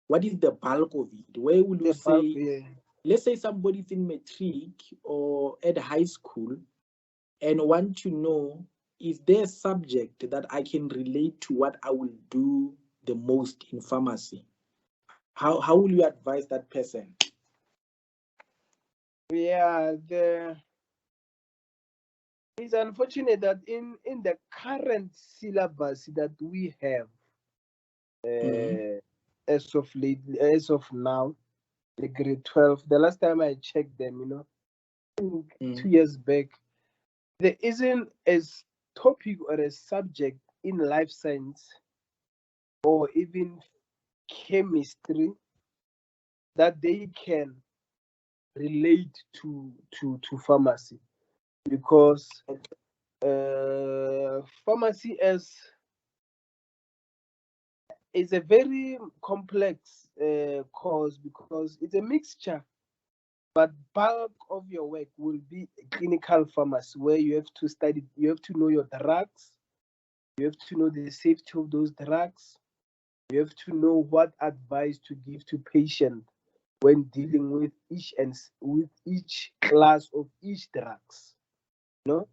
What is the bulk of it? Where will you The bulk, say, yeah. let's say somebody's in matric or at high school and want to know, is there a subject that I can relate to what I will do the most in pharmacy? How will you advise that person? Yeah, it's unfortunate that in the current syllabus that we have, as of now, the grade 12, the last time I checked them, 2 years back, there isn't a topic or a subject in life science or even chemistry that they can relate to pharmacy, because pharmacy is a very complex course, because it's a mixture, but bulk of your work will be clinical pharmacy, where you have to study, you have to know your drugs, you have to know the safety of those drugs, you have to know what advice to give to patient when dealing with each class of each drugs, you know.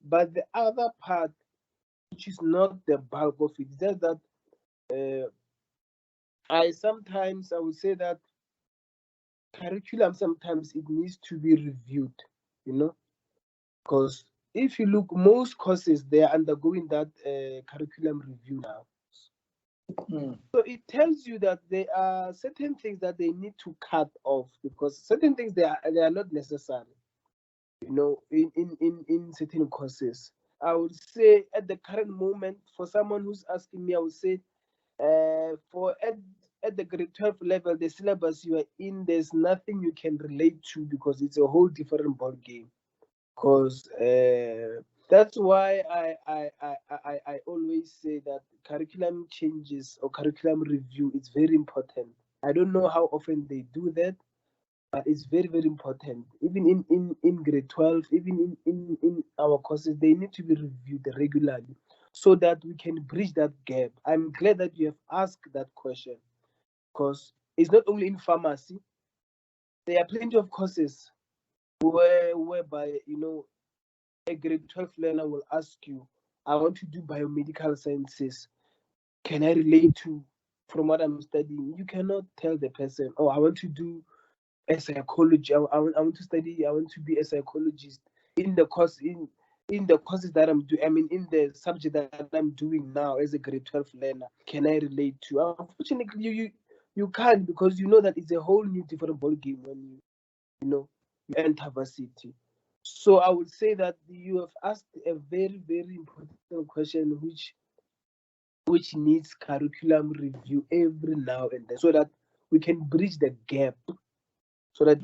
But the other part, which is not the bulk of it, is just that I would say that curriculum sometimes it needs to be reviewed, you know, because if you look, most courses they are undergoing that curriculum review now. So it tells you that there are certain things that they need to cut off, because certain things they are not necessary, in certain courses. I would say at the current moment, for someone who's asking me, I would say for at the grade 12 level, the syllabus you are in, there's nothing you can relate to, because it's a whole different ball game. Because that's why I always say that curriculum changes or curriculum review is very important. I don't know how often they do that, but it's very, very important. Even in grade 12, even in our courses, they need to be reviewed regularly, so that we can bridge that gap. I'm glad that you have asked that question, because it's not only in pharmacy. There are plenty of courses whereby, a grade 12 learner will ask you, I want to do biomedical sciences. Can I relate to from what I'm studying? You cannot tell the person, oh, I want to do a psychology. I want to study. I want to be a psychologist in the course in the courses that I'm doing. I mean, in the subject that I'm doing now as a grade 12 learner. Can I relate to? Unfortunately, you can't, because you know that it's a whole new different ball game when you enter varsity. So I would say that you have asked a very, very important question, which needs curriculum review every now and then, so that we can bridge the gap, so that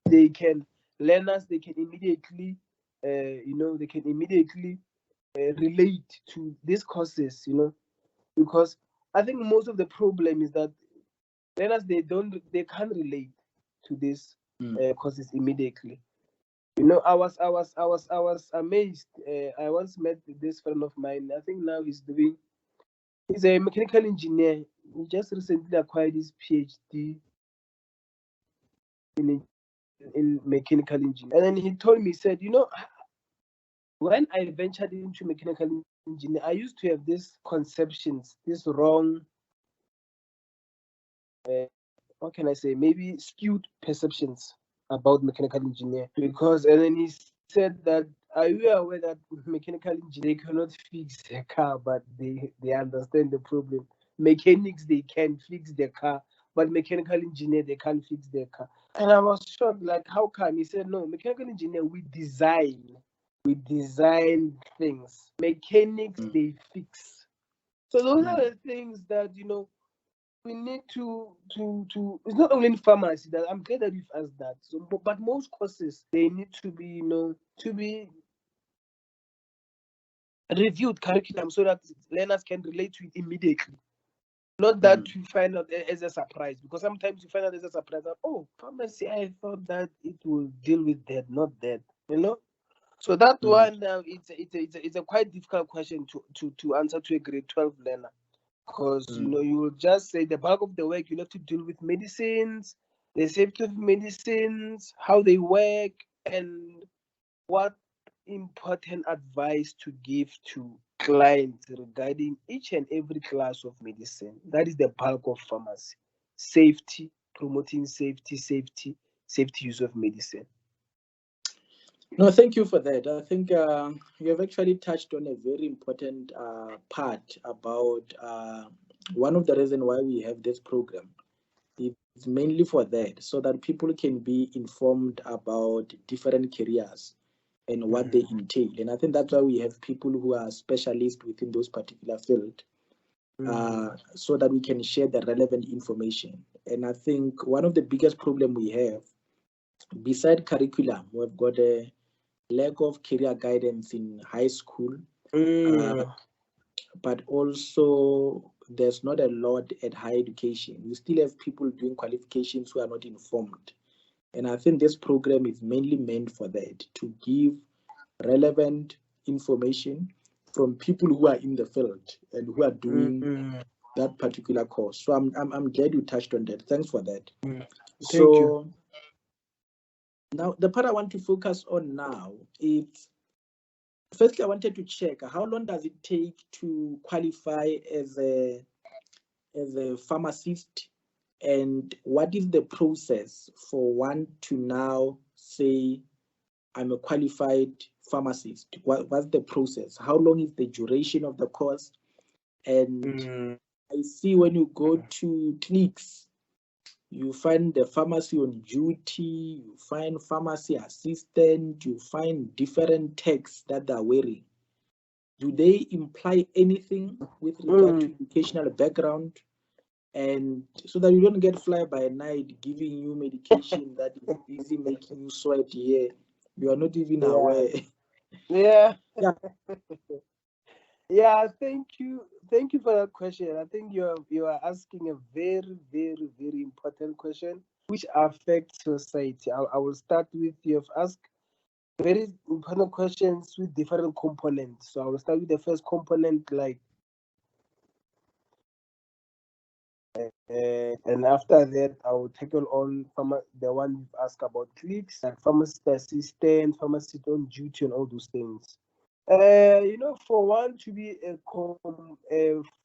they can learners they can immediately relate to these courses, because I think most of the problem is that learners they can't relate to these courses immediately. I was amazed. I once met this friend of mine. I think now he's a mechanical engineer. He just recently acquired his PhD in mechanical engineering. And then he told me, he said, when I ventured into mechanical engineering, I used to have these conceptions, these wrong, what can I say, maybe skewed perceptions about mechanical engineering. And then he said that, are you aware that mechanical engineers cannot fix a car, but they understand the problem? Mechanics, they can fix their car, but mechanical engineer, they can't fix their car. And I was shocked, like, how come? He said, no, mechanical engineer, we design things. Mechanics, they fix. So those are the things that, we need to it's not only in pharmacy. That I'm glad that you've asked that. So, but most courses, they need to be, to be reviewed curriculum, so that learners can relate to it immediately. Not that you find out as a surprise, because sometimes you find out as a surprise that, oh, pharmacy, I thought that it will deal with that, not that, you know. So that one, it's a quite difficult question to answer to a grade 12 learner, because you know, you will just say the bulk of the work you have to deal with medicines, the safety of medicines, how they work, and what important advice to give to clients regarding each and every class of medicine. That is the bulk of pharmacy. Safety, promoting safety use of medicine. No, thank you for that. I think you have actually touched on a very important part about one of the reasons why we have this program. It's mainly for that, so that people can be informed about different careers and what they entail. And I think that's why we have people who are specialists within those particular field, so that we can share the relevant information. And I think one of the biggest problem we have, beside curriculum, we've got a lack of career guidance in high school, but also there's not a lot at higher education. We still have people doing qualifications who are not informed. And I think this program is mainly meant for that, to give relevant information from people who are in the field and who are doing that particular course. So I'm glad you touched on that. Thanks for that. Thank you. Now the part I want to focus on now is, firstly, I wanted to check how long does it take to qualify as a pharmacist, and what is the process for one to now say I'm a qualified pharmacist? What's the process? How long is the duration of the course? And I see when you go to clinics, you find the pharmacy on duty, you find pharmacy assistant, you find different tags that they're wearing. Do they imply anything with regard to educational background? And so that you don't get fly by night giving you medication that is busy making you sweat here. You are not even aware. Yeah. Yeah. Yeah, thank you. Thank you for that question. I think you are asking a very, very, very important question which affects society. I will start with, you have asked very important questions with different components. So I will start with the first component, like, and after that I will tackle on the one you've asked about clicks, like pharmacist assistant, pharmacist on duty, and all those things. You know, for one to be a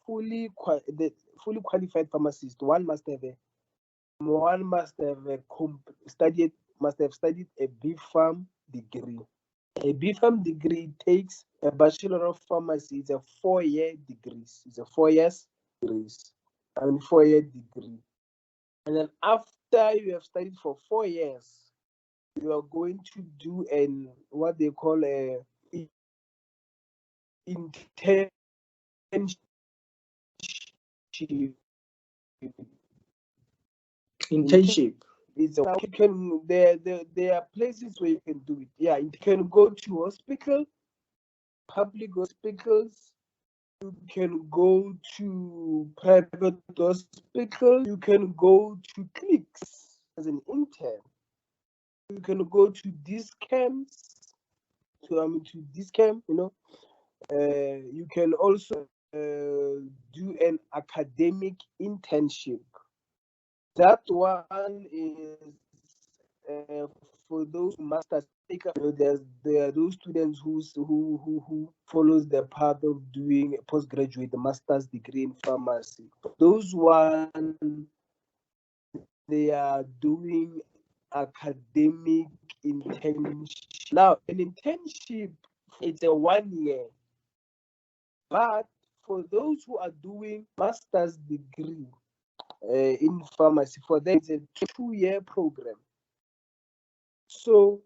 fully qualified pharmacist, one must have studied a B.Pharm degree. A B.Pharm degree takes a Bachelor of Pharmacy. It's a 4-year degree. It's a 4 years degree. 4-year degree. And then after you have studied for 4 years, you are going to do what they call a internship. Internship. There are places where you can do it. Yeah, you can go to hospital, public hospitals. You can go to private hospitals. You can go to clinics as an intern. You can go to these camps. To this camp, you know. You can also do an academic internship. That one is for those masters. There are those students who follows the path of doing a postgraduate master's degree in pharmacy. Those one, they are doing academic internship. Now, an internship, it's a 1 year. But for those who are doing master's degree in pharmacy, for them it's a 2-year program. So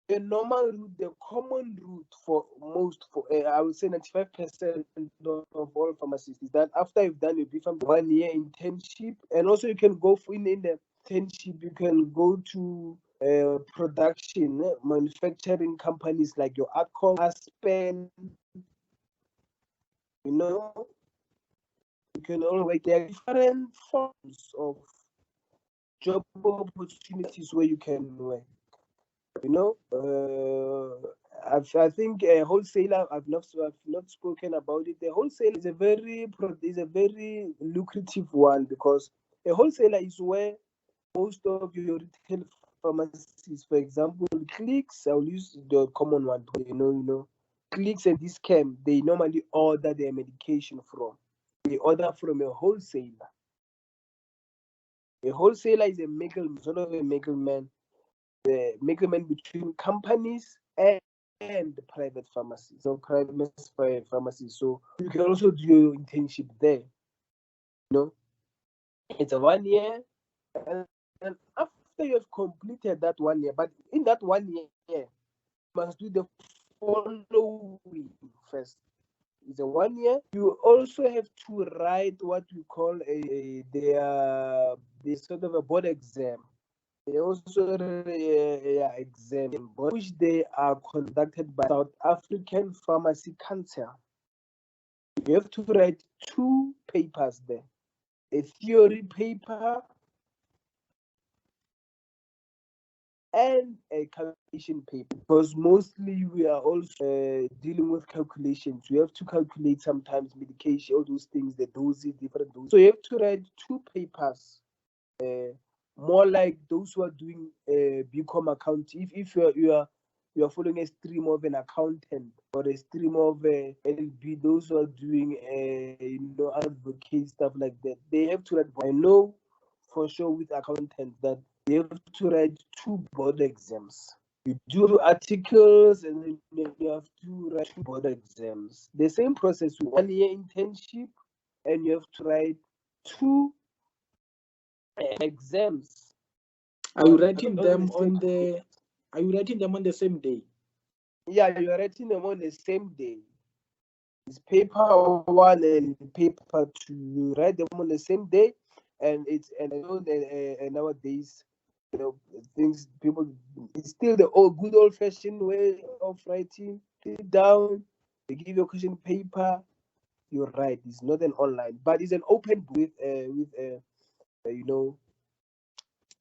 the normal route, the common route for most, I would say 95% of all pharmacists, is that after you've done your B.Pharm 1-year internship, and also you can go in the internship, you can go to production, manufacturing companies like your Adcom, Aspen, you know. You can always, there are different forms of job opportunities where you can work. You know, I think a wholesaler. I've not spoken about it. The wholesaler is a very lucrative one, because a wholesaler is where most of your retail pharmacies, for example, Clicks. I'll use the common one. Clicks and Discam. They normally order their medication from. They order from a wholesaler. A wholesaler is a middleman, sort of a middleman, the middleman between companies and the private pharmacies, so private pharmacies. So you can also do your internship there. It's a 1 year, and after you have completed that 1 year, but in that 1 year, you must do the following first. It's a 1 year. You also have to write what we call the sort of a board exam. They also exam, which they are conducted by South African Pharmacy Council. You have to write 2 papers there, a theory paper and a calculation paper, because mostly we are also dealing with calculations. We have to calculate sometimes medication, all those things, the doses, different doses. So you have to write 2 papers. More like those who are doing BCom accounting. If you are following a stream of an accountant or a stream of LB, those who are doing advocate stuff like that, they have to write. I know for sure with accountants that they have to write 2 board exams. You do articles and then you have to write 2 board exams. The same process with 1 year internship, and you have to write 2 exams. Are you writing them on the? Are you writing them on the same day? Yeah, you are writing them on the same day. It's paper 1 and paper 2. You write them on the same day, and I know that nowadays, things people, it's still the good old fashioned way of writing. Sit down, they give you a question paper, you write. It's not an online, but it's an open book with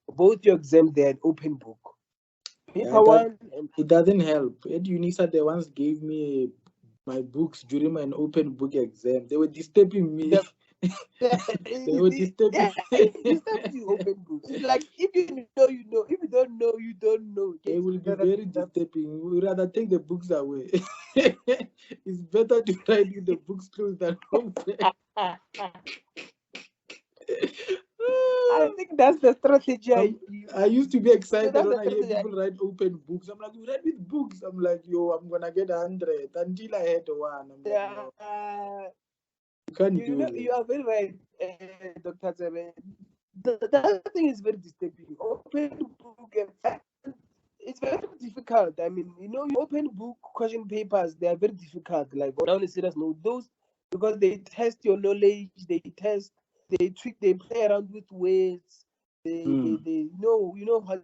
both your exams. They're an open book. Paper 1 and it doesn't help. At UNISA, they once gave me my books during my open book exam. They were disturbing me. They were disturbing. Disturbing open books. It's like, if you know, you know. If you don't know, you don't know. They will be very disturbing. We rather take the books away. It's better to write with the books closed than open. I think that's the strategy. I used to be excited when I hear people write open books. I'm like, you write with books. I'm like, yo, I'm gonna get 100 until I had 1. I'm like, no. You can't do it. You are very right, Dr. Zebe. That thing is very disturbing. Open book, it's very difficult. I mean, open book question papers, they are very difficult. Like, on a serious note, those, because they test your knowledge, they tweak, they play around with words. They what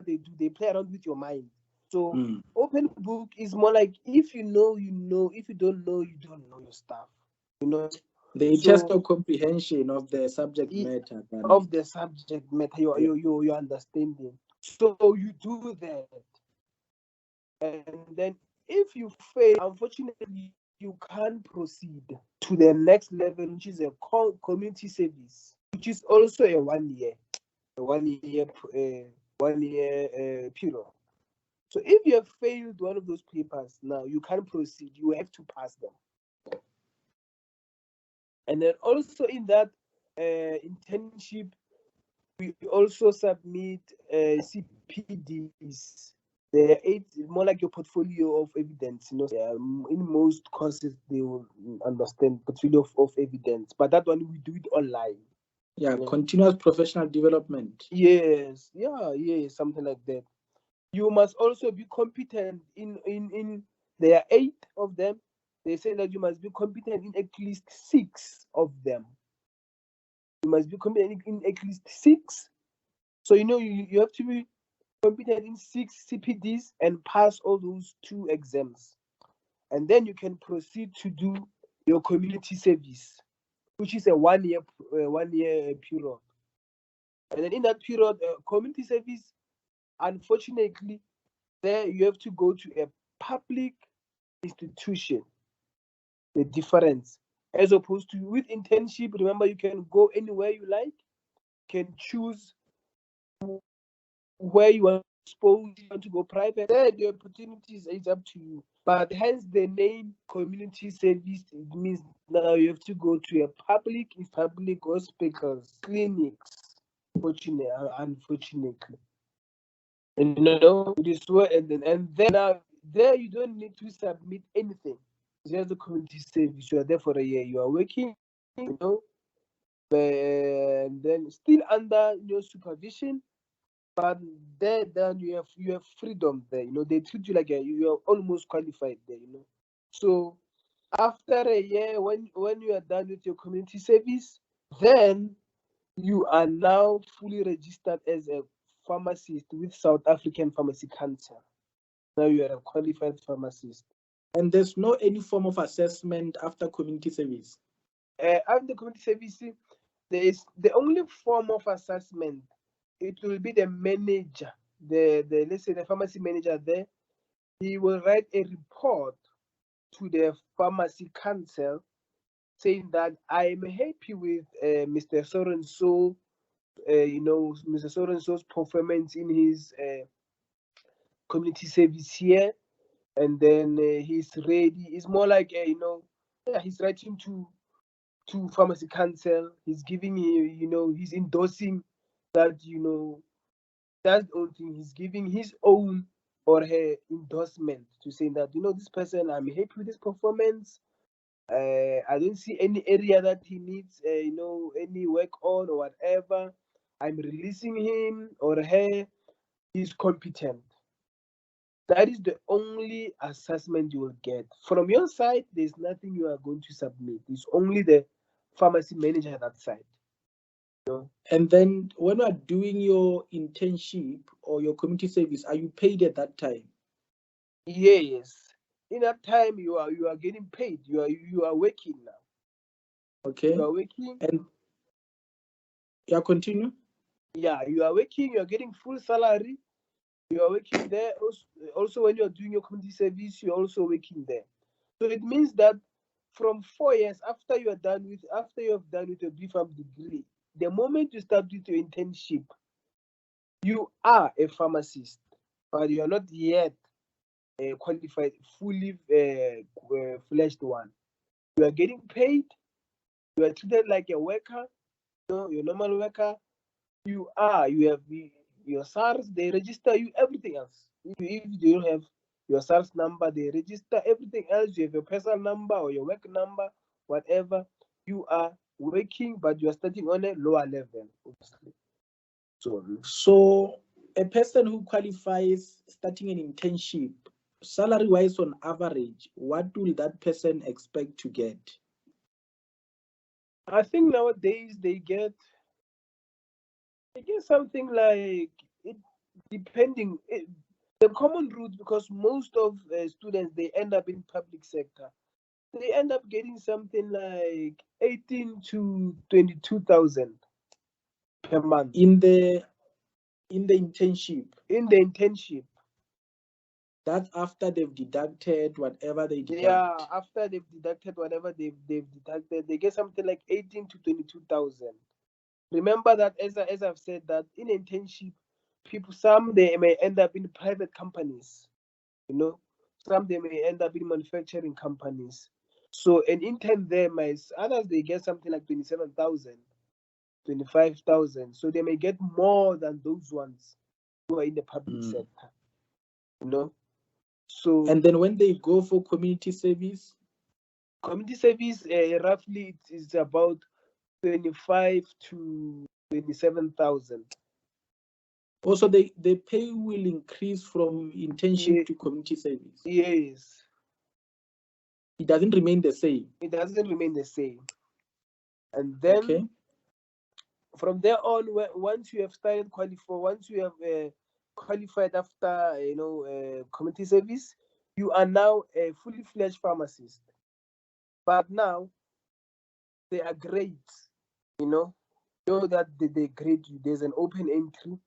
they do. They play around with your mind. So open book is more like, if you know, you know. If you don't know, you don't know your stuff. They test your comprehension of the subject matter. Your understanding. So you do that, and then if you fail, unfortunately, you can't proceed to the next level, which is a community service, which is also a 1 year, period. So if you have failed one of those papers, now you can't proceed. You have to pass them. And then also in that internship, we also submit CPDs. They're more like your portfolio of evidence. In most courses they will understand portfolio of evidence, but that one we do it online. Yeah, continuous professional development. Yes, something like that. You must also be competent in there are 8 of them. They say that you must be competent in at least 6 of them. You must be competent in at least 6. So you have to be competent in 6 CPDs and pass all those 2 exams, and then you can proceed to do your community service. which is a 1 year period. And then in that period, community service, unfortunately, there you have to go to a public institution. The difference, as opposed to with internship, remember you can go anywhere you like, can choose where you want to expose, you want to go private. There, the opportunities is up to you. But hence the name community service, it means now you have to go to a public hospitals, clinics, unfortunately. And this way, and then now there you don't need to submit anything. It's just the community service. You are there for a year. You are working, and then still under your supervision. But there, then you have freedom there. They treat you like you are almost qualified there. So after a year, when you are done with your community service, then you are now fully registered as a pharmacist with South African Pharmacy Council. Now you are a qualified pharmacist. And there's no any form of assessment after community service? After community service, there is the only form of assessment. It will be the manager, the let's say the pharmacy manager there. He will write a report to the pharmacy council saying that I am happy with Mr. So and so, Mr. So and so's performance in his community service here, and then he's ready. It's more like he's writing to pharmacy council. He's giving he's endorsing that that's the only thing. He's giving his own or her endorsement to say that this person, I'm happy with his performance. I don't see any area that he needs any work on or whatever. I'm releasing him or her. He's competent. That is the only assessment you will get. From your side, there's nothing you are going to submit. It's only the pharmacy manager at that side. And then when you are doing your internship or your community service, are you paid at that time? Yes. In that time, you are getting paid. You are working now. Okay. You are working. And yeah, continue. Yeah, you are working. You are getting full salary. You are working there. Also, when you are doing your community service, you are also working there. So it means that from 4 years after you have done with your BPharm degree, the moment you start with your internship, you are a pharmacist, but you are not yet qualified, fully fledged one. You are getting paid. You are treated like a worker, your normal worker. You have your SARS. They register you everything else. If you don't have your SARS number, they register everything else. You have your personal number or your work number, whatever. You are working, but you are starting on a lower level, obviously. So a person who qualifies starting an internship, salary-wise on average, what will that person expect to get? I think nowadays they get something like it, depending. The common route, because most of students, they end up in public sector. They end up getting something like 18 to 22,000 per month in the internship. In the internship. That's after they've deducted whatever they deduct. Yeah, after they've deducted whatever they've deducted, they get something like 18 to 22,000. Remember that as I've said that in internship, some they may end up in private companies, some they may end up in manufacturing companies. So an intern there others they get something like 27,000, 25,000. So they may get more than those ones who are in the public sector. So and then when they go for community service, roughly it is about 25 to 27,000. Also, the pay will increase from internship to community service. Yes. It doesn't remain the same. It doesn't remain the same. And then from there on, once you have started once you have qualified after community service, you are now a fully fledged pharmacist. But now They are grades, you know. That they grade you. There's an open entry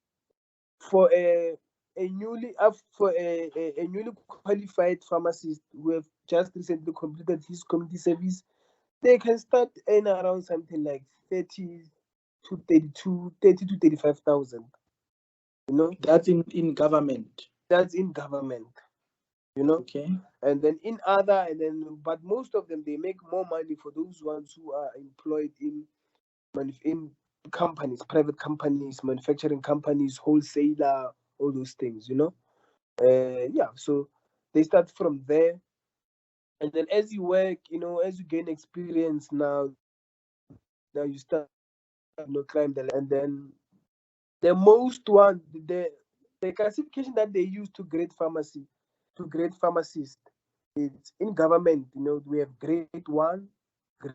for a newly qualified pharmacist who have just recently completed his community service. They can start in around something like 30 to 35,000. That's in government. That's in government. you know Okay. and then but most of them, they make more money for those ones who are employed in companies, private companies, manufacturing companies, wholesaler, all those things. Yeah, so they start from there, and then as you work, as you gain experience, now you start, climb the ladder. And then the most one, the classification that they use to grade pharmacist, it's in government. We have grade one,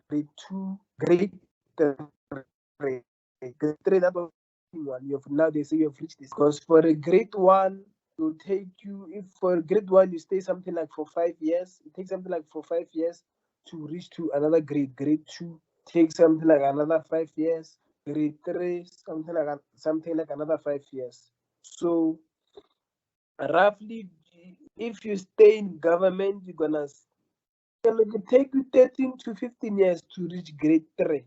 grade two, grade three. Grade three, that was one. Now they say you have reached this, because for a grade one, it will take you, if for grade one you stay something like for 5 years, it takes something like for 5 years to reach to another grade. Grade two takes something like another 5 years. Grade three, something like another 5 years. So roughly, if you stay in government, it take you 13 to 15 years to reach grade three.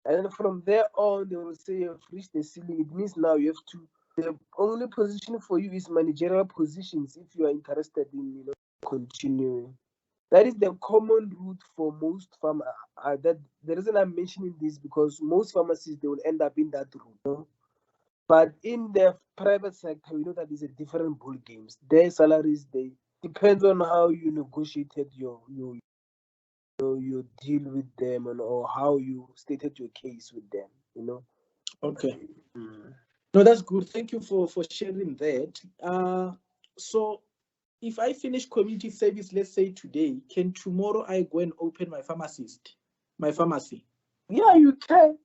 And then from there on, they will say you've reached the ceiling. It means now you have to. The only position for you is managerial positions if you are interested in continuing. That is the common route for most that the reason I'm mentioning this, because most pharmacists, they will end up in that route. But in the private sector, we know that is a different ball games. Their salaries, they depends on how you negotiated your deal with them, or how you stated your case with them. Okay. Mm. No, that's good. Thank you for sharing that. So if I finish community service, let's say today, can tomorrow I go and open my pharmacy? Yeah, you can.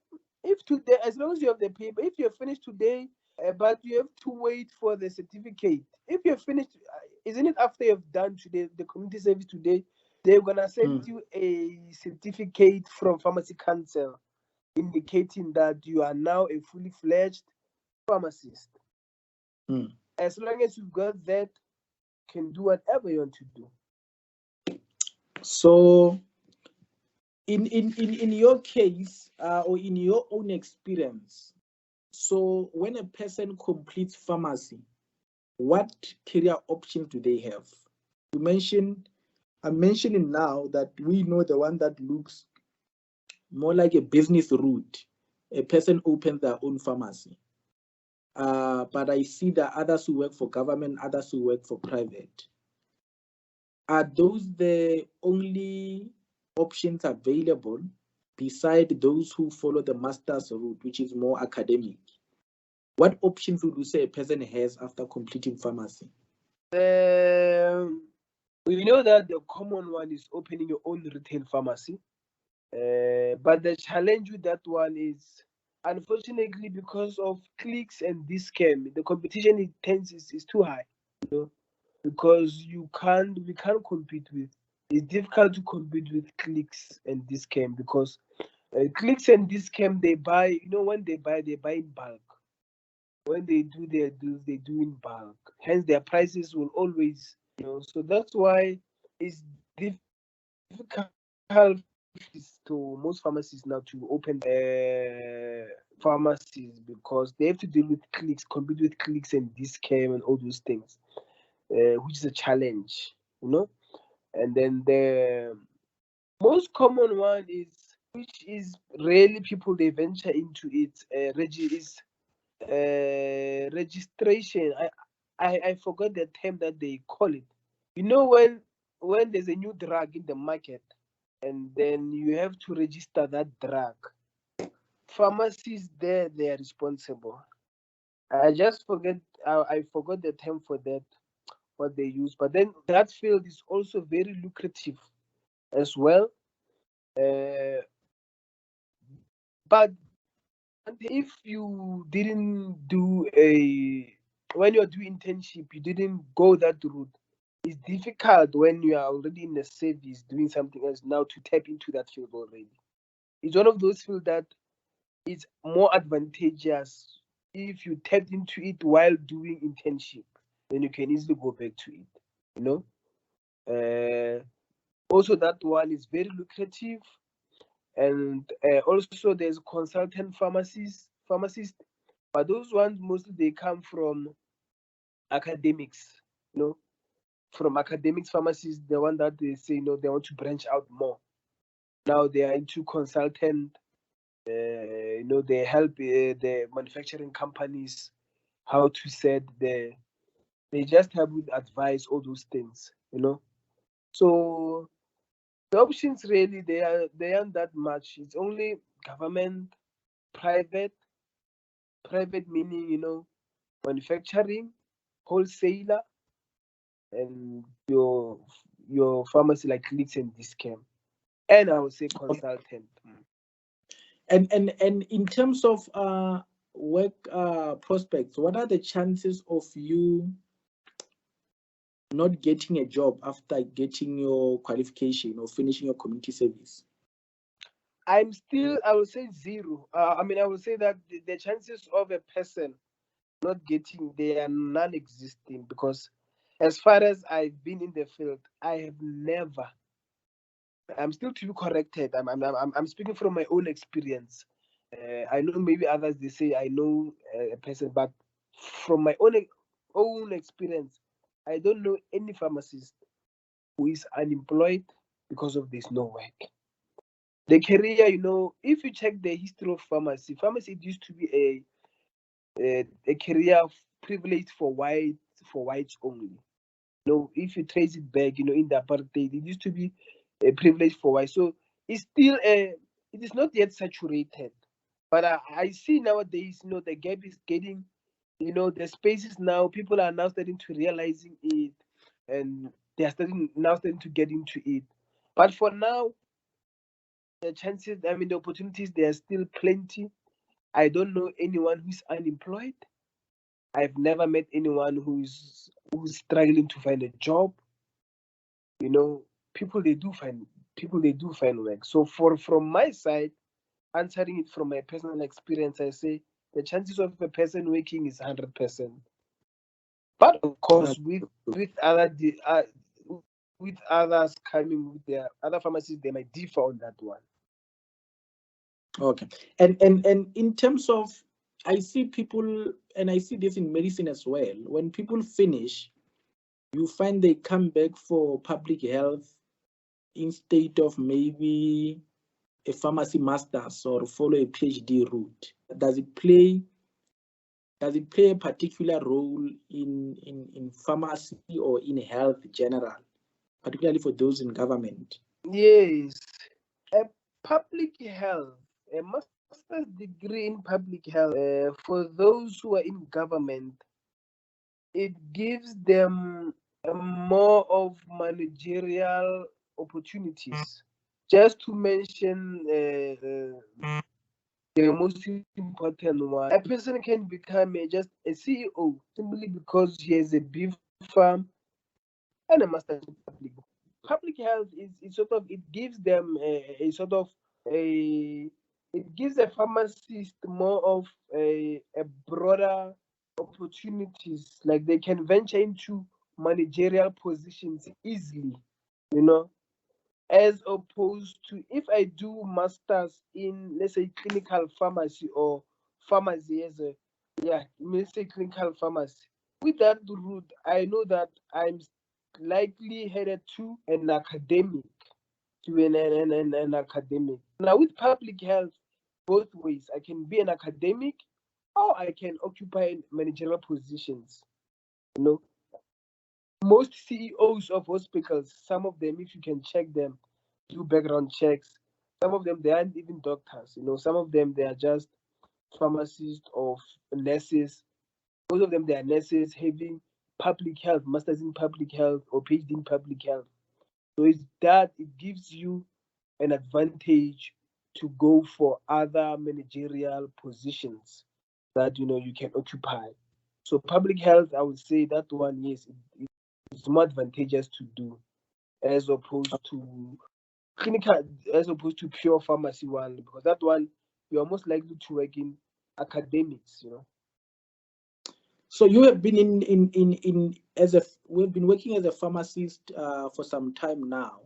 If today, as long as you have the paper, if you're finished today, but you have to wait for the certificate. If you're finished, isn't it after you've done today the community service today, they're gonna send you a certificate from Pharmacy Council indicating that you are now a fully fledged pharmacist. Mm. As long as you've got that, you can do whatever you want to do. So in your case, or in your own experience, so when a person completes pharmacy, what career options do they have? I'm mentioning now that we know the one that looks more like a business route. A person opens their own pharmacy. But I see that others who work for government, others who work for private. Are those the only options available beside those who follow the master's route, which is more academic? What options would you say a person has after completing pharmacy? We know that the common one is opening your own retail pharmacy. But the challenge with that one is, unfortunately, because of clicks and this scam, the competition is too high. Because we can't compete with. It's difficult to compete with clicks and this scam, because clicks and this scam, they buy. When they buy in bulk. When they do their deals, they do in bulk. Hence, their prices will always. So that's why it's difficult to most pharmacies now to open pharmacies, because they have to deal with clicks, compete with clicks and discount and all those things, which is a challenge. And then the most common one is, which is rarely people they venture into it, registration. I forgot the term that they call it. When there's a new drug in the market, and then you have to register that drug. Pharmacies there, they are responsible. I forgot the term for that, what they use. But then that field is also very lucrative as well. But if you didn't do when you're doing internship, you didn't go that route. It's difficult when you are already in the service doing something else now to tap into that field already. It's one of those fields that is more advantageous if you tapped into it while doing internship. Then you can easily go back to it. You know. Also, that one is very lucrative, and also there's consultant pharmacist, but those ones mostly they come from academics. You know, from academics pharmacists, the one that they say they want to branch out more. Now they are into consultant. They help the manufacturing companies how to set they just help with advice, all those things. So the options really they aren't that much. It's only government, private, private meaning manufacturing, wholesaler, and your pharmacy like clicks and discount, and I would say consultant. And in terms of work prospects, what are the chances of you not getting a job after getting your qualification or finishing your community service? I'm still, I would say zero. I would say that the chances of a person not getting, they are non-existing, because as far as I've been in the field, I have never. I'm still to be corrected. I'm speaking from my own experience. I know maybe others they say I know a person, but from my own experience, I don't know any pharmacist who is unemployed because of this no work. The career, if you check the history of pharmacy, it used to be a career of privilege for whites only. If you trace it back, in the apartheid, it used to be a privilege for whites. So it's still it is not yet saturated. But I see nowadays, the gap is getting, the spaces now, people are now starting to realizing it, and they are starting to get into it. But for now, the chances, the opportunities, there are still plenty. I don't know anyone who's unemployed. I've never met anyone who's struggling to find a job. People they do find work. So from my side, answering it from my personal experience, I say the chances of a person working is 100%. But of course, with others coming with their other pharmacies, they might differ on that one. Okay. And in terms of, I see people, and I see this in medicine as well. When people finish, you find they come back for public health instead of maybe a pharmacy master's or follow a PhD route. Does it play a particular role in pharmacy or in health general, particularly for those in government? Yes, a public health, a master's degree in public health, for those who are in government, it gives them more of managerial opportunities. Just to mention the most important one, a person can become just a CEO simply because he has a beef farm and a master's in public health. Is sort of, it gives them a sort of a it gives a pharmacist more of a broader opportunities, like they can venture into managerial positions easily, as opposed to if I do masters in, let's say, clinical pharmacy or pharmacy as a, let's say clinical pharmacy. With that route, I know that I'm likely headed to an academic, an academic. Now with public health, both ways, I can be an academic or I can occupy managerial positions. Most CEOs of hospitals, some of them, if you can check them, do background checks. Some of them, they aren't even doctors. Some of them, they are just pharmacists or nurses. Most of them, they are nurses having public health, masters in public health or PhD in public health. So it's that it gives you an advantage to go for other managerial positions that you can occupy. So public health, I would say that one, yes, it's more advantageous to do as opposed to clinical as opposed to pure pharmacy one, because that one you are most likely to work in academics, you know. So you have been in as a we've been working as a pharmacist for some time now.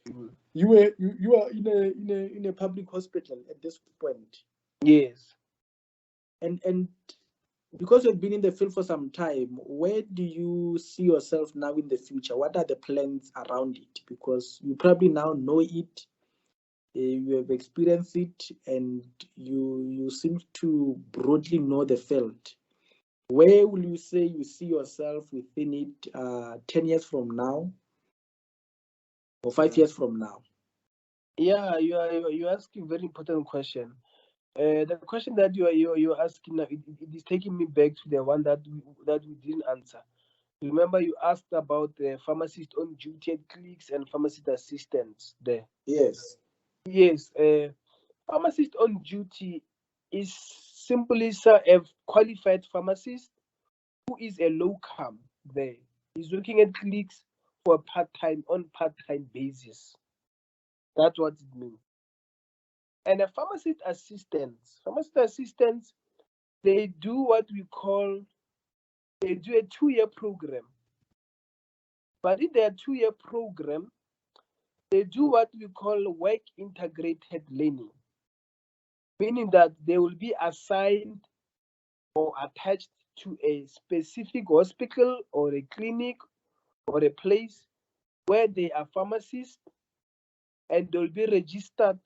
Mm. You are in a public hospital at this point, Yes. and because you've been in the field for some time, where do you see yourself now in the future? What are the plans around it? Because you probably now know it, you have experienced it, and you seem to broadly know the field. Where will you say you see yourself within it 10 years from now or 5 years from now? Yeah, you're asking very important question. The question that you're asking now, it is taking me back to the one that we didn't answer. Remember, you asked about the pharmacist on duty at clinics and pharmacist assistants there. Yes. Yes, pharmacist on duty is simply, sir, a qualified pharmacist who is a locum there. He's working at clinics for a part-time basis. That's what it means. And a pharmacist assistants, they do what we call, they do a 2-year program. But in their 2-year program, they do what we call work integrated learning, meaning that they will be assigned or attached to a specific hospital or a clinic or a place where they are pharmacists, and they'll be registered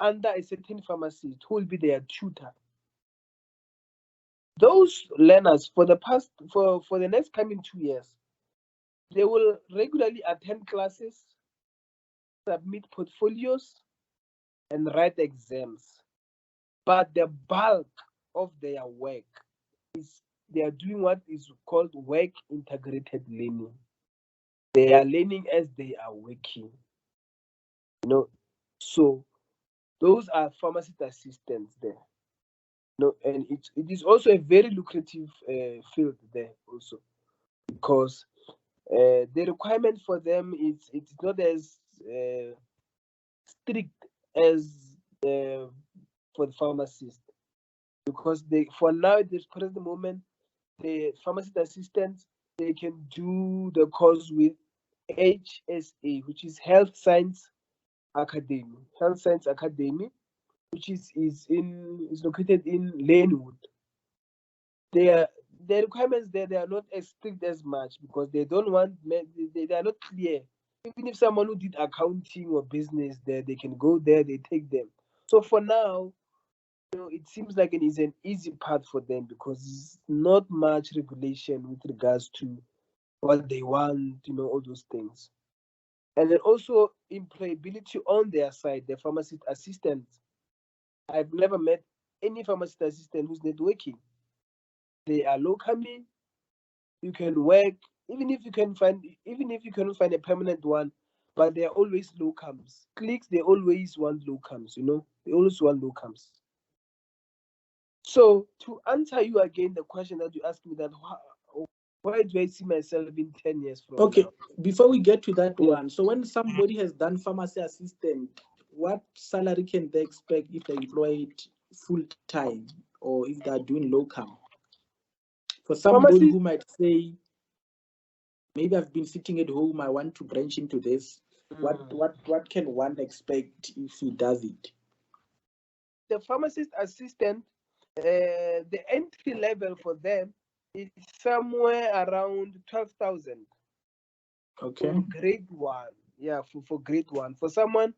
under a certain pharmacist who will be their tutor. Those learners for the next coming 2 years, they will regularly attend classes, submit portfolios, and write exams. But the bulk of their work is they are doing what is called work integrated learning. They are learning as they are working. You know, so those are pharmacist assistants there. No, and it is also a very lucrative field there also, because the requirement for them is it's not as strict as for the pharmacist, because they for now at this present moment the pharmacist assistants, they can do the course with HSA, which is Health Science Academy, which is located in Lanewood. Their requirements there, they are not as strict as much, because they don't want they are not clear. Even if someone who did accounting or business there, they can go there, they take them. So for now, it seems like it is an easy path for them, because it's not much regulation with regards to what they want, all those things. And then also employability on their side, the pharmacist assistants. I've never met any pharmacist assistant who's not working. They are locally. You can work, even if you cannot find a permanent one, but they are always locums. Clinics, they always want locums, they always want locums. So to answer you again, the question that you asked me, that where do I see myself in 10 years from Okay, now? before we get to that one, so when somebody has done pharmacy assistant, what salary can they expect if they employ it full time or if they're doing locum? For somebody who might say, maybe I've been sitting at home, I want to branch into this. What can one expect if he does it? The pharmacist assistant, the entry level for them is somewhere around 12,000. Okay. For grade one. Yeah, for grade one. For someone,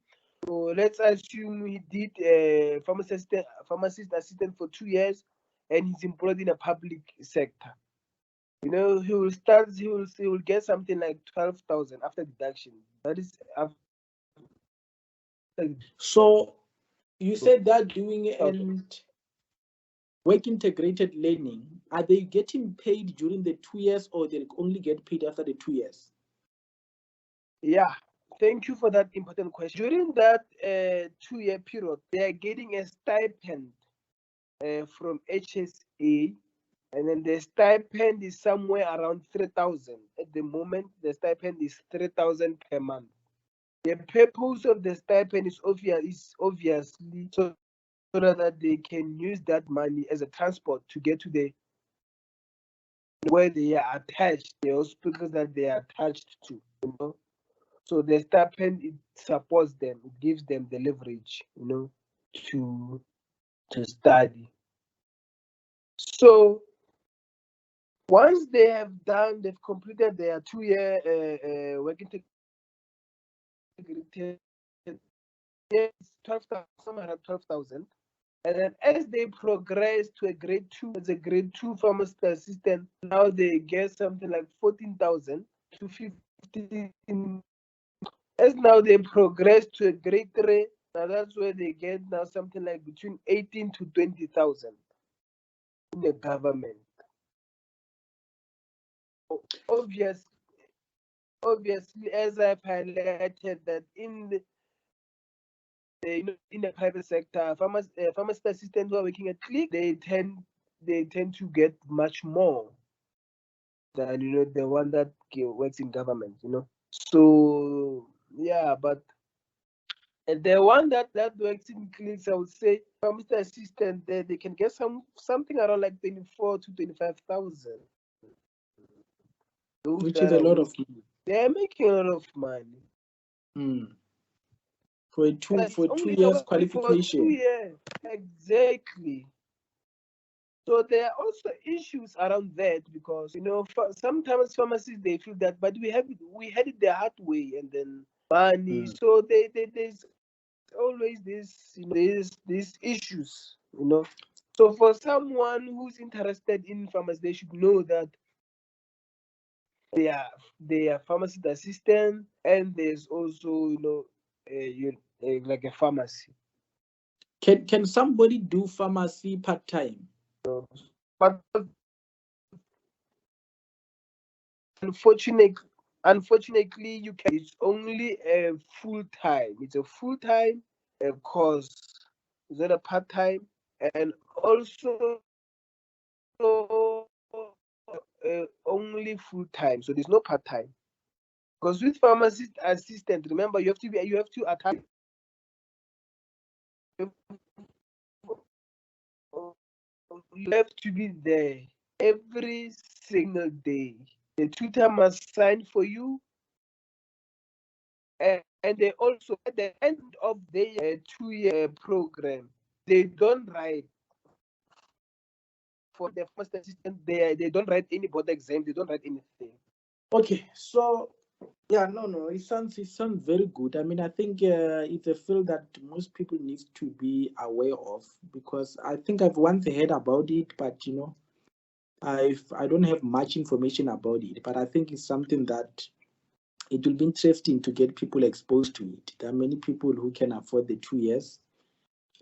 so let's assume he did a pharmacist assistant for 2 years, and he's employed in a public sector. He will get something like 12,000 after deduction. That is after. So you said that doing and work integrated learning, are they getting paid during the 2 years, or they only get paid after the 2 years? Yeah, thank you for that important question. During that 2-year period, they are getting a stipend from HSA, and then the stipend is somewhere around 3,000 at the moment. The stipend is 3,000 per month. The purpose of the stipend is obviously so that they can use that money as a transport to get to the where they are attached, the hospitals that they are attached to, you know. So the stipend, it supports them, it gives them the leverage, you know, to study. So once they've completed their 2-year working integrated, yes, 12,000, some around 12,000. And then as they progress to a grade 2, as a grade 2 pharmacist assistant, now they get something like 14,000 to 15. As now they progress to a grade 3, now that's where they get now something like between 18 to 20,000 in the government. Obviously, as I've highlighted that in in the private sector, pharmacist assistants who are working at clinic, they tend to get much more than the one that works in government. So yeah, but the one that works in clinics, I would say pharmacist assistant, they can get something around like 24 to 25,000. Which is a lot of money. They're making a lot of money. For 2 years qualification. For 2 years, exactly. So there are also issues around that because sometimes pharmacists, they feel that, but we had it the hard way, and then money. So there's always these issues. So for someone who's interested in pharmacy, they should know that they are pharmacist assistant, and there's also like a pharmacy. Can somebody do pharmacy part-time? But unfortunately, you can. It's only a full-time. It's a full-time course. It's not a part-time, and also only full-time. So there's no part-time. Because with pharmacist assistant, remember you have to attend. You have to be there every single day. The tutor must sign for you, and they also at the end of their 2-year program, they don't write for the first assistant. They don't write any board exam. They don't write anything. Okay, so yeah, no, it sounds very good. I mean, I think it's a field that most people need to be aware of, because I think I've once heard about it, but I don't have much information about it. But I think it's something that it will be interesting to get people exposed to it. There are many people who can afford the 2 years,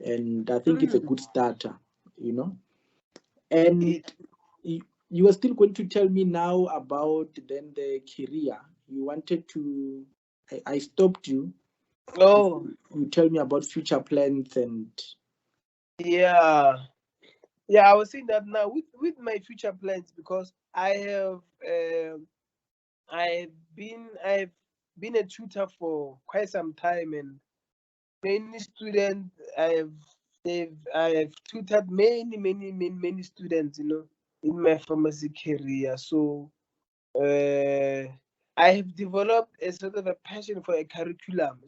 and I think it's a good starter. And you were still going to tell me now about then the career you wanted to. I stopped you. Oh, you tell me about future plans and. Yeah, I was saying that now with my future plans, because I've been a tutor for quite some time, and many students I have tutored many students, in my pharmacy career. So I have developed a sort of a passion for a curriculum,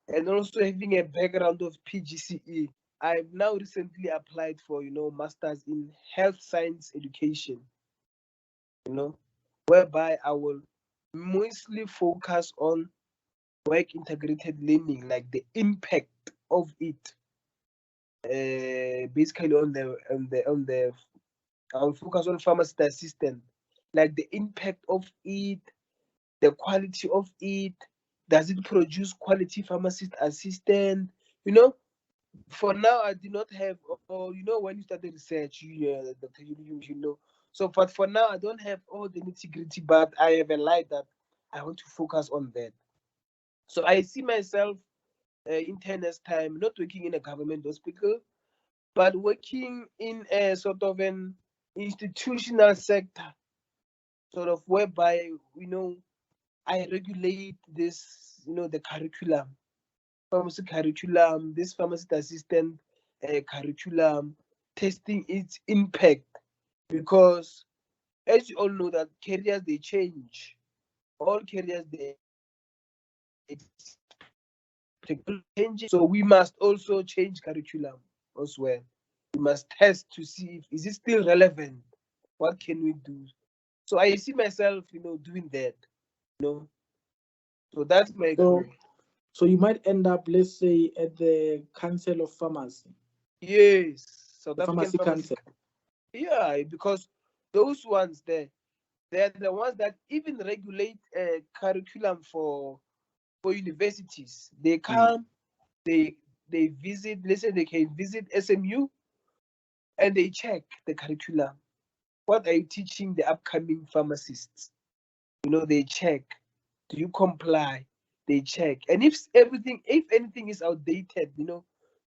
and also having a background of PGCE. I've now recently applied for masters in health science education, whereby I will mostly focus on work integrated learning, like the impact of it. Basically on the I will focus on pharmacist assistant, like the impact of it, the quality of it. Does it produce quality pharmacist assistant? For now, I do not have, or when you start the research, Dr. You. So, but for now, I don't have all the nitty-gritty, but I have a light that I want to focus on that. So I see myself in 10 years' time, not working in a government hospital, but working in a sort of an institutional sector, sort of whereby I regulate this, the curriculum, pharmacy curriculum, this pharmacist assistant curriculum, testing its impact, because as you all know that careers they change, all careers they changing, so we must also change curriculum as well. We must test to see if is it still relevant, what can we do. So I see myself, doing that, you know. So that's my So, goal. so you might end up, let's say, at the Council of Pharmacy, Yes, South the African Pharmacy Pharmacy. Council. Yeah, because those ones there, they're the ones that even regulate curriculum for universities. They come, they visit. Let's say they can visit SMU and they check the curriculum. What are you teaching the upcoming pharmacists? They check. Do you comply? They check. And if anything is outdated,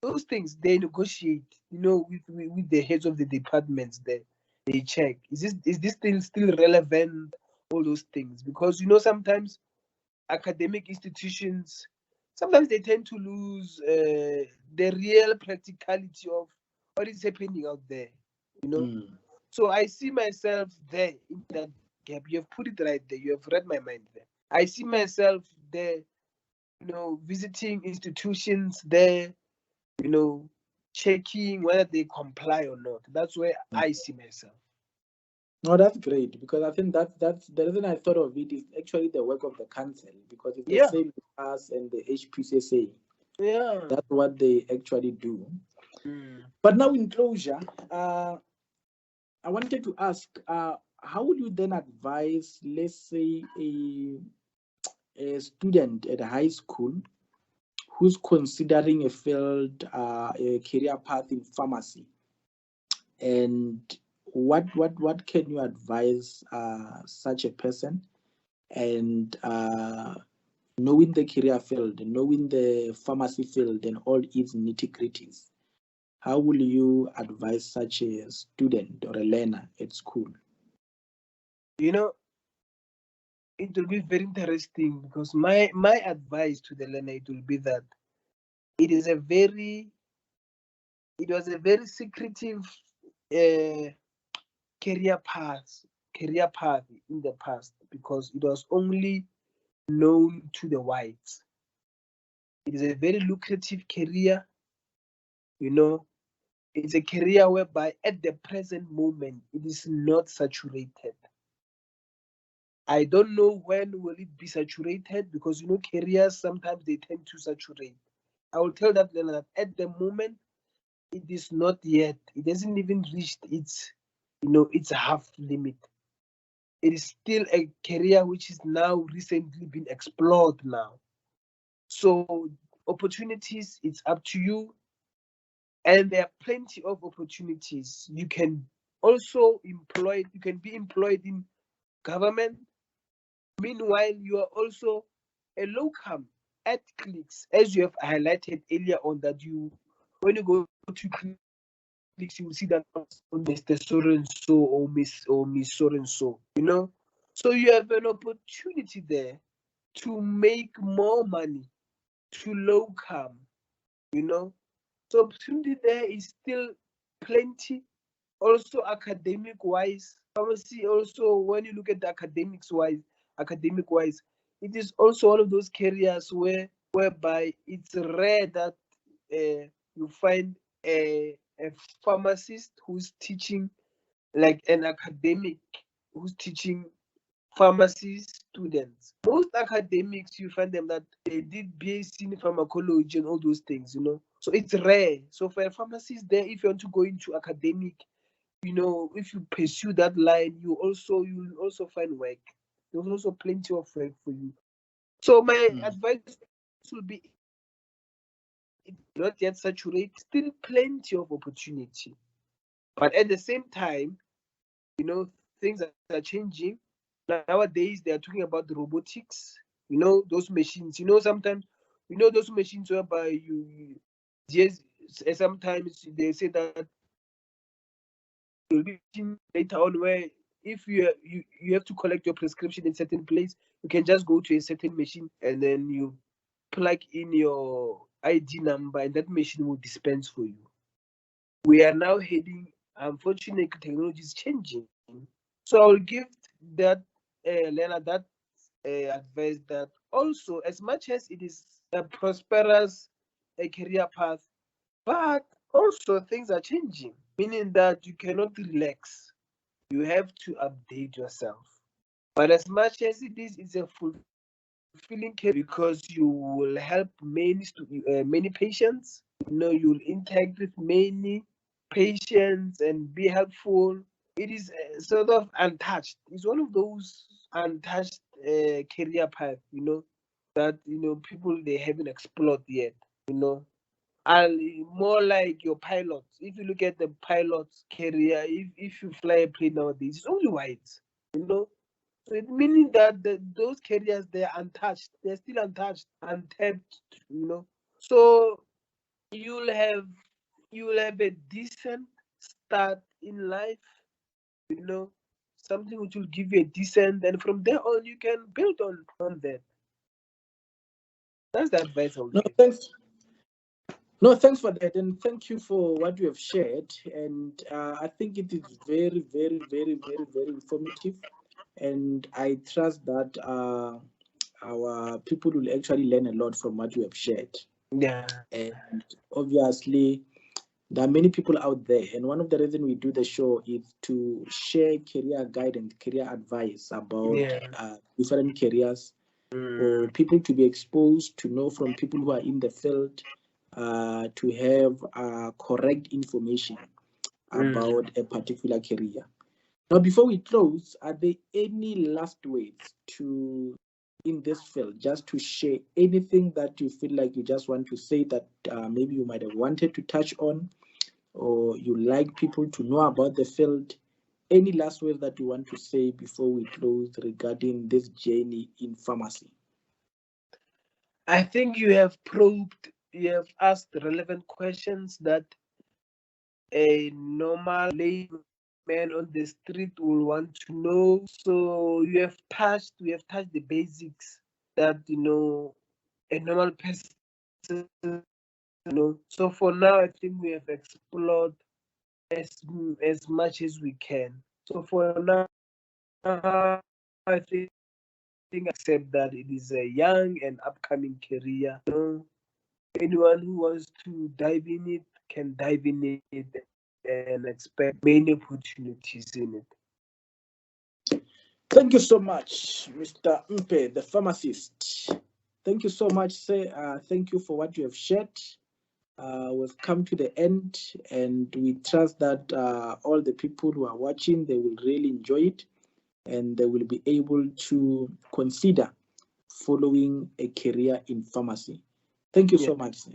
those things they negotiate, with the heads of the departments there. They check. Is this still relevant? All those things. Because sometimes academic institutions sometimes they tend to lose the real practicality of what is happening out there. You know. So I see myself there in that gap. You have put it right there. You have read my mind there. I see myself there, visiting institutions there, you know, checking whether they comply or not. That's where I see myself. No, that's great, because I think that's the reason I thought of it is actually the work of the council, because it's the Yeah, same with us and the HPCSA. yeah. That's what they actually do. Mm. But now, in closure, I wanted to ask, how would you then advise, let's say, a student at high school who's considering a field, a career path in pharmacy, and what can you advise such a person, and knowing the career field, knowing the pharmacy field and all its nitty gritties, how will you advise such a student or a learner at school? You know, it will be very interesting because my advice to the learner it will be that it is a very it was a very secretive uh, career path career path in the past because it was only known to the whites. It is a very lucrative career, you know. It's a career whereby at the present moment it is not saturated. I don't know when will it be saturated because careers sometimes they tend to saturate. I will tell that learner that at the moment it is not yet. It hasn't even reached its half limit. It is still a career which is now recently been explored now. So opportunities, it's up to you, and there are plenty of opportunities. You can also employed. You can be employed in government. Meanwhile, you are also a locum at clinics, as you have highlighted earlier on that when you go to clinics, you will see that Mr. So and so or Miss So and so, So you have an opportunity there to make more money to locum, you know. So opportunity there is still plenty. Also academic wise, pharmacy also when you look at the academic wise, it is also one of those careers whereby it's rare that you find a pharmacist who's teaching like an academic who's teaching pharmacy students. Most academics, you find them that they did BSc in pharmacology and all those things, So it's rare. So for a pharmacist there, if you want to go into academic, if you pursue that line, you'll also find work. There's also plenty of work for you. So my advice will be it's not yet saturated, still plenty of opportunity. But at the same time, things are changing. Nowadays, they are talking about the robotics. Those machines. Sometimes, those machines whereby yes, sometimes they say that you'll be later on where if you have to collect your prescription in certain place, you can just go to a certain machine and then you plug in your ID number and that machine will dispense for you. We are now heading, unfortunately, technology is changing. So I'll give that learner that advice that also, as much as it is a prosperous career path, but also things are changing, meaning that you cannot relax. You have to update yourself. But as much as it's a fulfilling career because you will help many patients. You'll interact with many patients and be helpful. It is sort of untouched. It's one of those untouched career path. That people they haven't explored yet. And more like your pilots. If you look at the pilot's career, if you fly a plane nowadays, it's only white. So it meaning that those careers they're untouched. They're still untouched, untapped. So you'll have a decent start in life. Something which will give you a decent, and from there on you can build on that. That's the advice I would No, give. thanks. No, thanks for that, and thank you for what you have shared. And I think it is very, very, very, very, very informative. And I trust that our people will actually learn a lot from what you have shared. Yeah. And obviously, there are many people out there, and one of the reasons we do the show is to share career guidance, career advice about Yeah. different careers, for people to be exposed, to know from people who are in the field, to have correct information about a particular career. Now, before we close, are there any last words to in this field, just to share anything that you feel like you just want to say that maybe you might have wanted to touch on, or you like people to know about the field? Any last words that you want to say before we close regarding this journey in pharmacy? I think you have asked relevant questions that a normal layman on the street will want to know. So we have touched the basics that a normal person. So for now, I think we have explored as much as we can. So for now, I think accept that it is a young and upcoming career. Anyone who wants to dive in it can dive in it and expect many opportunities in it. Thank you so much, Mr. Mpe, the pharmacist. Thank you so much, sir. Thank you for what you have shared. We've come to the end, and we trust that all the people who are watching, they will really enjoy it, and they will be able to consider following a career in pharmacy. Thank you so much, sir.